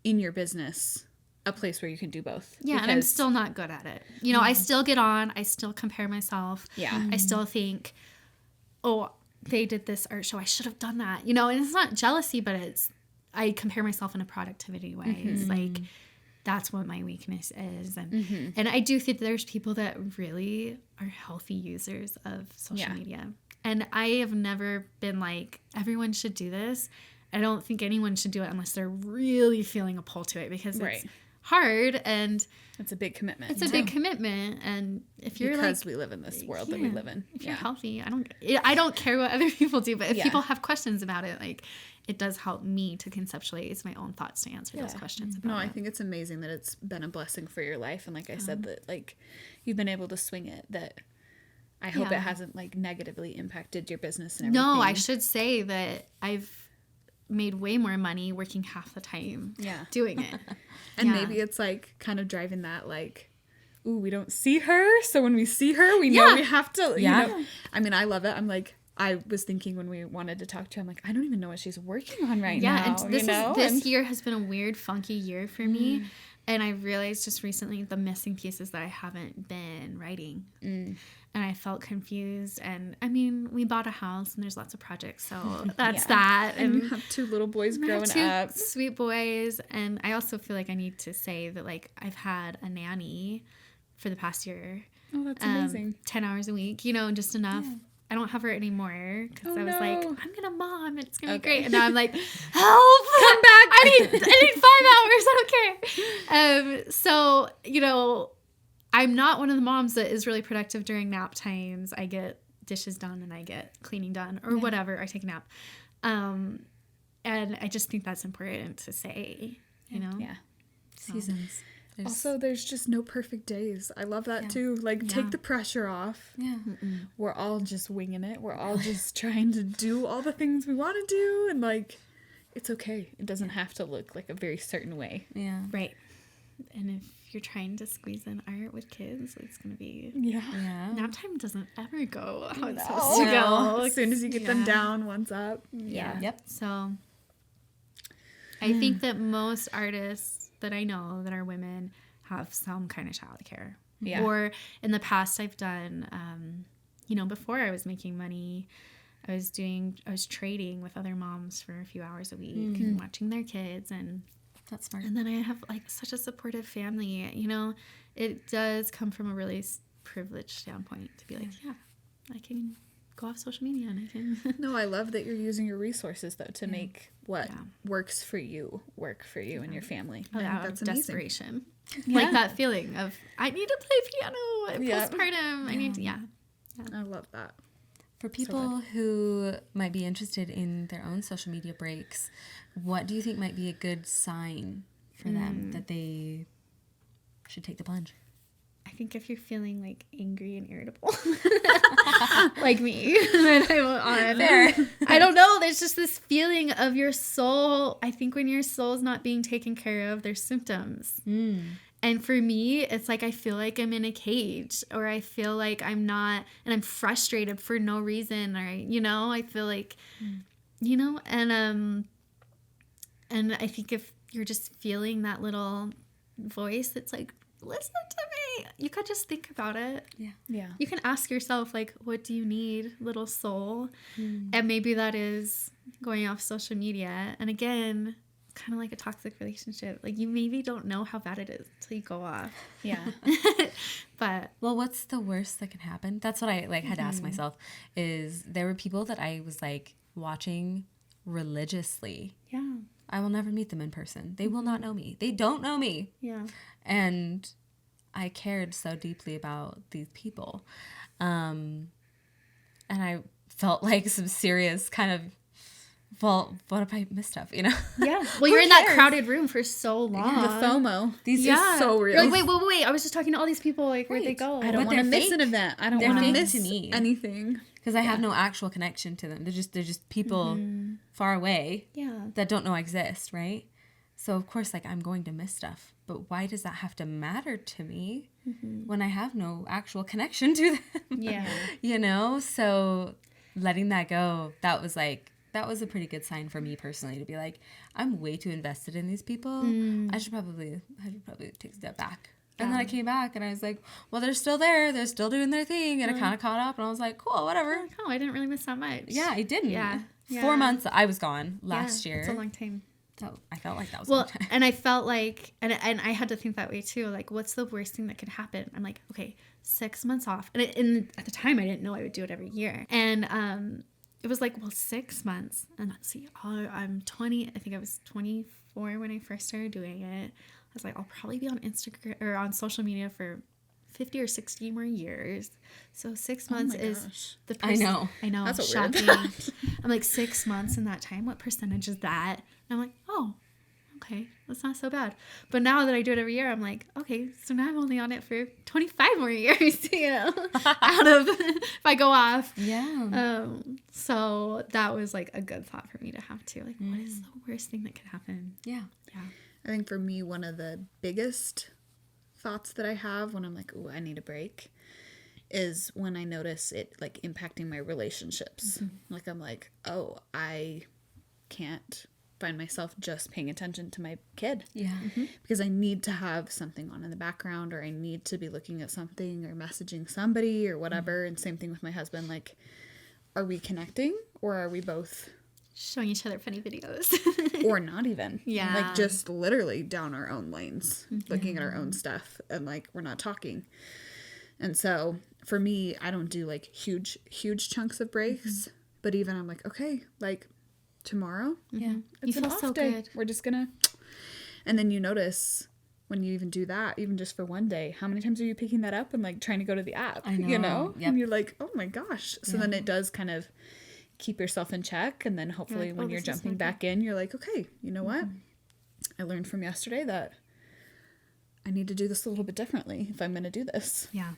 in your business a place where you can do both. Yeah, and I'm still not good at it. You know, I still get on. I still compare myself. Yeah. I still think, oh, they did this art show. I should have done that. You know, and it's not jealousy, but it's, I compare myself in a productivity way. It's like, that's what my weakness is. And and I do think there's people that really are healthy users of social media. And I have never been like, everyone should do this. I don't think anyone should do it unless they're really feeling a pull to it, because it's hard and it's a big commitment. It's a big commitment. And if you're because we live in this world that we live in. If you're healthy, I don't care what other people do, but if people have questions about it, like, it does help me to conceptualize my own thoughts to answer those questions about I think it's amazing that it's been a blessing for your life. And like I said, that like you've been able to swing it, that I hope it hasn't like negatively impacted your business and everything. No, I should say that I've made way more money working half the time doing it. And maybe it's like kind of driving that like, ooh, we don't see her. So when we see her, we know we have to, you know. I mean, I love it. I'm like, I was thinking when we wanted to talk to her, I'm like, I don't even know what she's working on right now. Yeah, and this year has been a weird, funky year for me. And I realized just recently the missing pieces that I haven't been writing. And I felt confused. And I mean, we bought a house and there's lots of projects. So that's that. And you have 2 little boys growing up. Sweet boys. And I also feel like I need to say that, like, I've had a nanny for the past year. Oh, that's amazing. 10 hours a week, you know, just enough. Yeah. I don't have her anymore because I was like, I'm gonna mom, it's gonna be great. And now I'm like, help, come back! I need 5 hours. I don't care. So you know, I'm not one of the moms that is really productive during nap times. I get dishes done and I get cleaning done or whatever. I take a nap, and I just think that's important to say. You know, Seasons. Also, there's just no perfect days. I love that too. Like, take the pressure off. Yeah. We're all just winging it. We're all just trying to do all the things we want to do. And, like, it's okay. It doesn't have to look like a very certain way. Yeah. Right. And if you're trying to squeeze in art with kids, it's going to be... Yeah. Nap time doesn't ever go how it's supposed to go. As soon as you get them down, one's up. Yeah. Yep. So, I think that most artists that I know that are women have some kind of childcare. Yeah. Or in the past I've done, you know, before I was making money, I was trading with other moms for a few hours a week and watching their kids, and that's smart. And then I have like such a supportive family. You know, it does come from a really privileged standpoint to be like, I can go off social media and I can. No, I love that you're using your resources though to make what works for you work for you and your family. That's desperation. Like that feeling of I need to play piano postpartum. I need to I love that. For people who might be interested in their own social media breaks, what do you think might be a good sign for them that they should take the plunge? I think if you're feeling like angry and irritable, like me, then I'm on. Fair. I don't know. There's just this feeling of your soul. I think when your soul is not being taken care of, there's symptoms. And for me, it's like I feel like I'm in a cage, or I feel like I'm not, and I'm frustrated for no reason, or you know, I feel like, you know, and I think if you're just feeling that little voice that's like, listen to you could just think about it. Yeah. You can ask yourself, like, what do you need, little soul? And maybe that is going off social media. And again, kind of like a toxic relationship. Like, you maybe don't know how bad it is until you go off. Yeah. But well, what's the worst that can happen? That's what I like had to ask myself. Is there were people that I was like watching religiously. yeah. I will never meet them in person. They will not know me. They don't know me. Yeah. And I cared so deeply about these people. And I felt like some serious kind of, well, what if I miss stuff, you know? Yeah. Well, you're in that crowded room for so long. The FOMO. These is so real. You're like, wait. I was just talking to all these people. Like, where'd they go? I don't But want to they're miss fake. an event. I don't They're want to fake miss to me. anything. Because I have no actual connection to them. They're just people far away Yeah. that don't know I exist, right? So, of course, like, I'm going to miss stuff. But why does that have to matter to me when I have no actual connection to them? Yeah. You know? So, letting that go, that was a pretty good sign for me personally to be like, I'm way too invested in these people. I should probably take a step back. And then I came back and I was like, well, they're still there. They're still doing their thing. And I kind of caught up and I was like, cool, whatever. Oh, I didn't really miss that much. Yeah, I didn't. Yeah. 4 months I was gone last year. It's a long time. So I felt like that was a long Well, time. and I felt like, and I had to think that way too. Like, what's the worst thing that could happen? I'm like, okay, 6 months off. And at the time, I didn't know I would do it every year. And it was like, well, 6 months. And let's see, I'm 20. I think I was 24 when I first started doing it. I was like, I'll probably be on Instagram or on social media for 50 or 60 more years. So 6 months is the I know. That's That's shocking. weird. I'm like, 6 months in that time, what percentage is that? And I'm like, oh, okay, that's not so bad. But now that I do it every year, I'm like, okay, so now I'm only on it for 25 more years, you know, out of if I go off. Yeah. So that was like a good thought for me to have too. Like, what is the worst thing that could happen? Yeah. Yeah. I think for me, one of the biggest thoughts that I have when I'm like, oh, I need a break is when I notice it like impacting my relationships. Like, I'm like, oh, I can't find myself just paying attention to my kid. Yeah. Because I need to have something on in the background, or I need to be looking at something or messaging somebody or whatever. And same thing with my husband. Like, are we connecting or are we both Showing each other funny videos. or not even? Yeah. Like, just literally down our own lanes, looking at our own stuff, and like, we're not talking. And so for me, I don't do like huge chunks of breaks, but even I'm like, okay, like tomorrow, Yeah. it's You an feel off so day. good. We're just gonna, and then you notice when you even do that, even just for one day, how many times are you picking that up and like trying to go to the app? I know. You know? Yep. And you're like, oh my gosh. So then it does kind of keep yourself in check, and then hopefully like, when oh, you're this is jumping my back in, you're like, okay, you know what? I learned from yesterday that I need to do this a little bit differently if I'm going to do this. Yeah.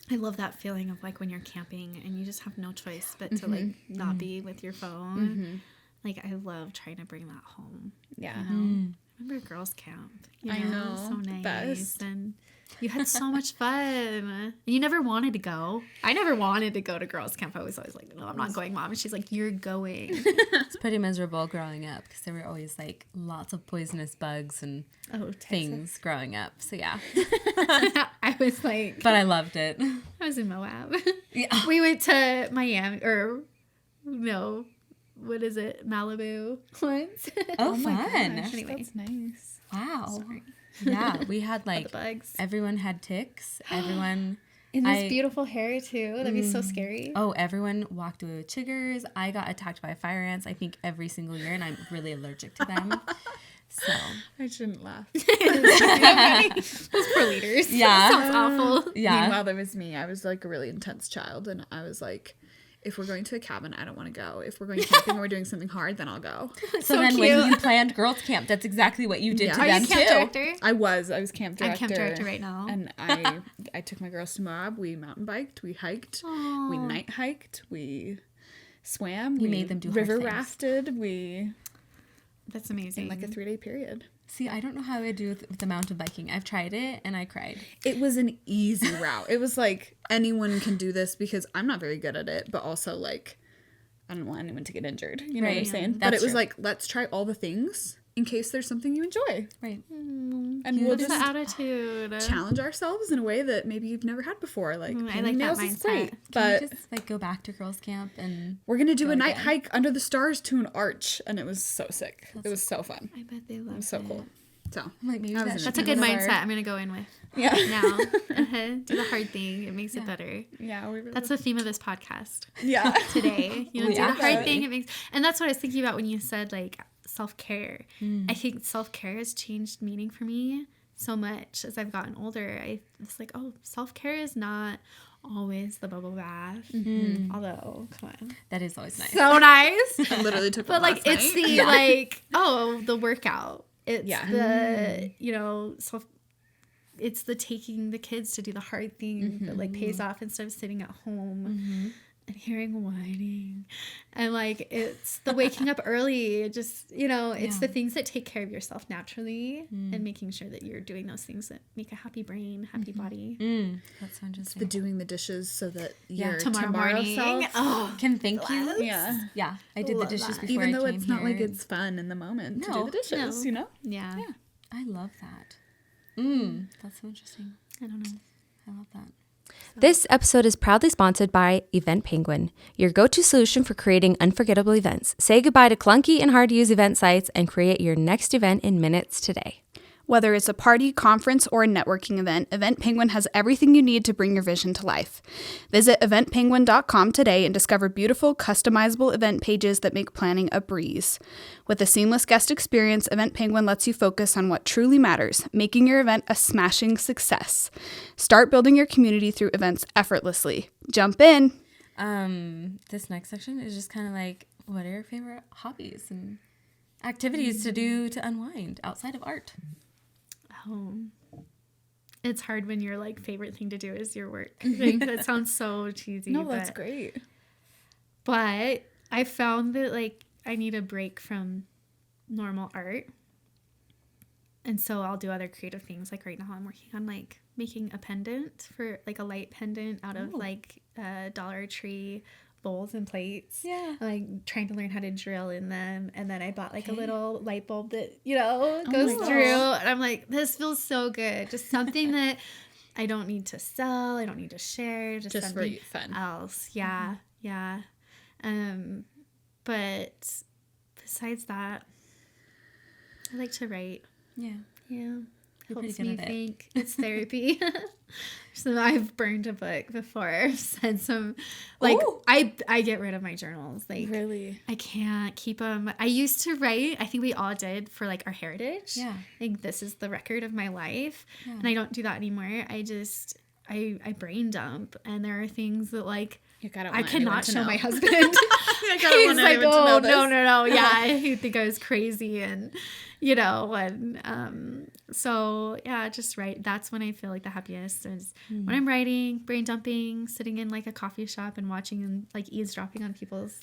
I love that feeling of like when you're camping and you just have no choice but to like not be with your phone. Like, I love trying to bring that home. Yeah. You know? Remember girls' camp? I know, So the nice. best. And you had so much fun. And you never wanted to go. I never wanted to go to girls' camp. I was always like, no, I'm not going, Mom. And she's like, you're going. It's pretty miserable growing up because there were always like lots of poisonous bugs and things growing up. So yeah, I was like, but I loved it. I was in Moab. Yeah. We went to Miami, or no, what is it? Malibu once. Oh, fun. Anyway. That's nice. Wow. Yeah, we had The like bugs. everyone had ticks. Everyone. In this I- beautiful hair too. That'd be so scary. Oh, everyone walked away with chiggers. I got attacked by fire ants, I think, every single year, and I'm really allergic to them. So, I shouldn't laugh. Those poor leaders. Yeah. Sounds awful. yeah. Meanwhile, there was me. I was like a really intense child, and I was like, if we're going to a cabin, I don't want to go. If we're going camping and we're doing something hard, then I'll go. So then when you planned girls camp, that's exactly what you did Yeah. to Are them Are you camp too. director? I was camp director. I'm camp director right now. And I took my girls to Moab. We mountain biked, we hiked, we night hiked, we swam, we made them do hard river things. rafted, we That's amazing. in like a 3-day period. See, I don't know how I would do with the mountain biking. I've tried it and I cried. It was an easy route. It was like, anyone can do this, because I'm not very good at it, but also like, I don't want anyone to get injured. You know what I'm Right. saying? But That's it was true. like, let's try all the things in case there's something you enjoy. Right. And That's we'll the just attitude. challenge ourselves in a way that maybe you've never had before. Like, I painting like that nails is mindset. great, but Can we just like go back to girls' camp and we're going to do go a night again? hike under the stars to an arch, and it was so sick. It was so fun. I bet they love It was so cool. So, I'm like, maybe I was that in That's should a be good one of mindset. our- I'm gonna go in with yeah. now. Do the hard thing. It makes it better. Yeah, we really That's the theme of this podcast yeah. today. You know, We do the hard actually- thing. It makes, and that's what I was thinking about when you said like self-care. I think self-care has changed meaning for me so much as I've gotten older. It's like, oh, self-care is not always the bubble bath. Although, come on, That is always nice. so nice. I literally took But one like, last it's night. the like, oh, the workout. It's Yeah. the it's the taking the kids to do the hard thing that like pays off instead of sitting at home and hearing whining, and like it's the waking up early. Just it's the things that take care of yourself naturally, and making sure that you're doing those things that make a happy brain, happy body. That's so interesting. The doing the dishes so that your Tomorrow tomorrow morning. self. Oh, Can thank you. Yeah. Yeah, I did the Love dishes that. before Even I though came it's not like here. it's fun in the moment to No, do the dishes, you know? yeah. I love that. That's so interesting. I don't know. I love that. This episode is proudly sponsored by Event Penguin, your go-to solution for creating unforgettable events. Say goodbye to clunky and hard-to-use event sites and create your next event in minutes today. Whether it's a party, conference, or a networking event, Event Penguin has everything you need to bring your vision to life. Visit eventpenguin.com today and discover beautiful, customizable event pages that make planning a breeze. With a seamless guest experience, Event Penguin lets you focus on what truly matters, making your event a smashing success. Start building your community through events effortlessly. Jump in! This next section is just kind of like, what are your favorite hobbies and activities to do to unwind outside of art? Oh, it's hard when your like favorite thing to do is your work. Like, that sounds so cheesy. No, that's great. But I found that like I need a break from normal art, and so I'll do other creative things. Like right now, I'm working on like making a pendant for like a light pendant out of like Dollar Tree bowls and plates. Yeah. Like trying to learn how to drill in them, and then I bought like a little light bulb that goes through, and I'm like, this feels so good. Just something that I don't need to sell, I don't need to share, just for something fun. else. Yeah. But besides that, I like to write. Yeah. Yeah. You're pretty Helps good me at it. think. It's therapy. So I've burned a book before. I've said some, like, I get rid of my journals. Like, Really? I can't keep them. I used to write, I think we all did, for like our heritage. Yeah. Like, this is the record of my life. And I don't do that anymore. I brain dump. And there are things that like, I cannot show my husband. He's like, oh, no. Yeah, he'd think I was crazy. And, so yeah, just write. That's when I feel like the happiest is when I'm writing, brain dumping, sitting in like a coffee shop and watching and like eavesdropping on people's.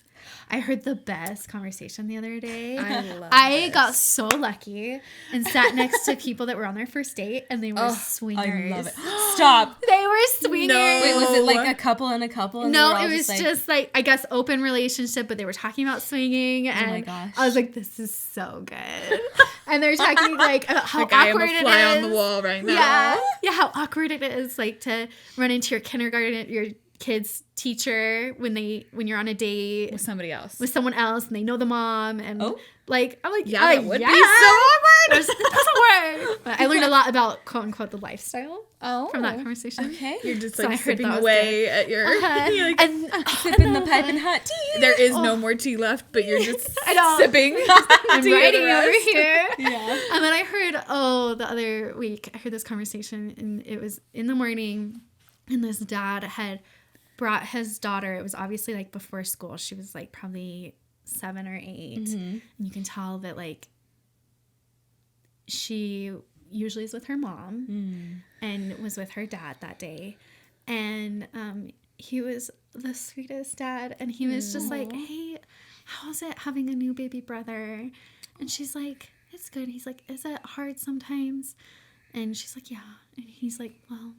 I heard the best conversation the other day. I got so lucky and sat next to people that were on their first date, and they were swingers. I love it. Stop. They were swingers. No. Wait, was it like a couple and a couple? And they No, were all it was just like, I guess, open relationship, but they were talking about swinging, and my gosh. I was like, this is so good. And they're talking like about how Like, I am awkward a it fly is. on the wall right now. Yeah, how awkward it is, like to run into your kindergarten, your kid's teacher when you're on a date With somebody else. with someone else, and they know the mom, and like I'm like, Yeah, oh, that would be yeah. so awkward. It doesn't work. But I learned a lot about quote unquote the lifestyle from that conversation. Okay. You're just So I like heard sipping that was away at your. You're like, And Sipping the piping hot tea. there is no more tea left, but you're just I know. sipping. I'm tea writing the rest. over here. Yeah. And then I heard, the other week, I heard this conversation, and it was in the morning, and this dad had brought his daughter. It was obviously like before school. She was like probably 7 or 8. And you can tell that like she usually is with her mom and was with her dad that day. And he was the sweetest dad. And he was just like, hey, how's it having a new baby brother? And she's like, it's good. He's like, is it hard sometimes? And she's like, yeah. And he's like, well,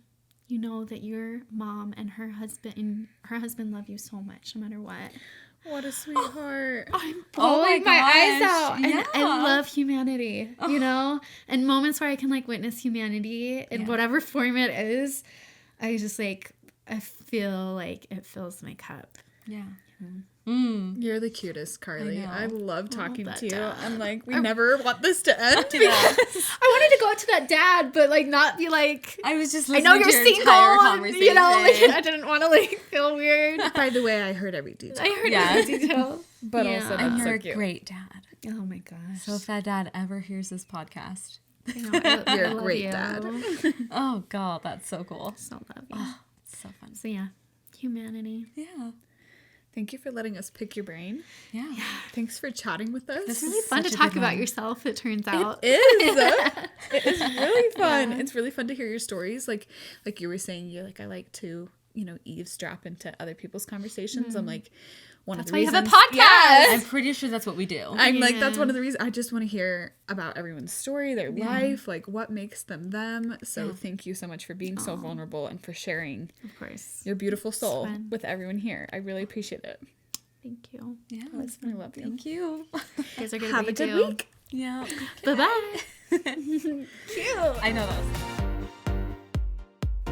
you know that your mom and her husband love you so much no matter what. What a sweetheart. I'm Oh my blowing my eyes gosh, out. And yeah. I love humanity, you know? And moments where I can like witness humanity in whatever form it is, I just like, I feel like it fills my cup. Yeah. You're the cutest, Carly. I love talking to you. Dad. I'm like, we never want this to end. I wanted to go out to that dad, but like not be like, I was just I listening know to you're your single, entire and, conversation. you know, like I didn't want to like feel weird. By the way, I heard every detail. I heard Yeah. every detail. But Yeah. also, And that's you're so a cute. great dad. Oh my gosh. So if that dad ever hears this podcast, You know, I You're a love great you. dad. oh God, that's so cool. So love you. Oh, it's so fun. So yeah, humanity. Yeah. Thank you for letting us pick your brain. Yeah. Thanks for chatting with us. This It's really is fun to such a talk good about one. yourself, it turns out. It is really fun. It's really fun to hear your stories. Like you were saying, you're like, I like to, eavesdrop into other people's conversations. I'm like, That's of why the you have a reasons. podcast. Yes. I'm pretty sure that's what we do. I'm like, that's one of the reasons. I just want to hear about everyone's story, their life, like what makes them them. So thank you so much for being so vulnerable and for sharing Of course. your beautiful soul fun. with everyone here. I really appreciate it. Thank you. Yeah. I love you. Thank you. You guys are good Have at a what good you do. week. Yeah. Bye-bye. I know those.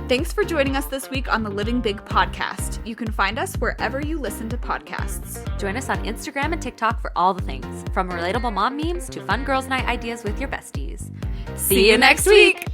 Thanks for joining us this week on the Living Big podcast. You can find us wherever you listen to podcasts. Join us on Instagram and TikTok for all the things, from relatable mom memes to fun girls' night ideas with your besties. See you next week!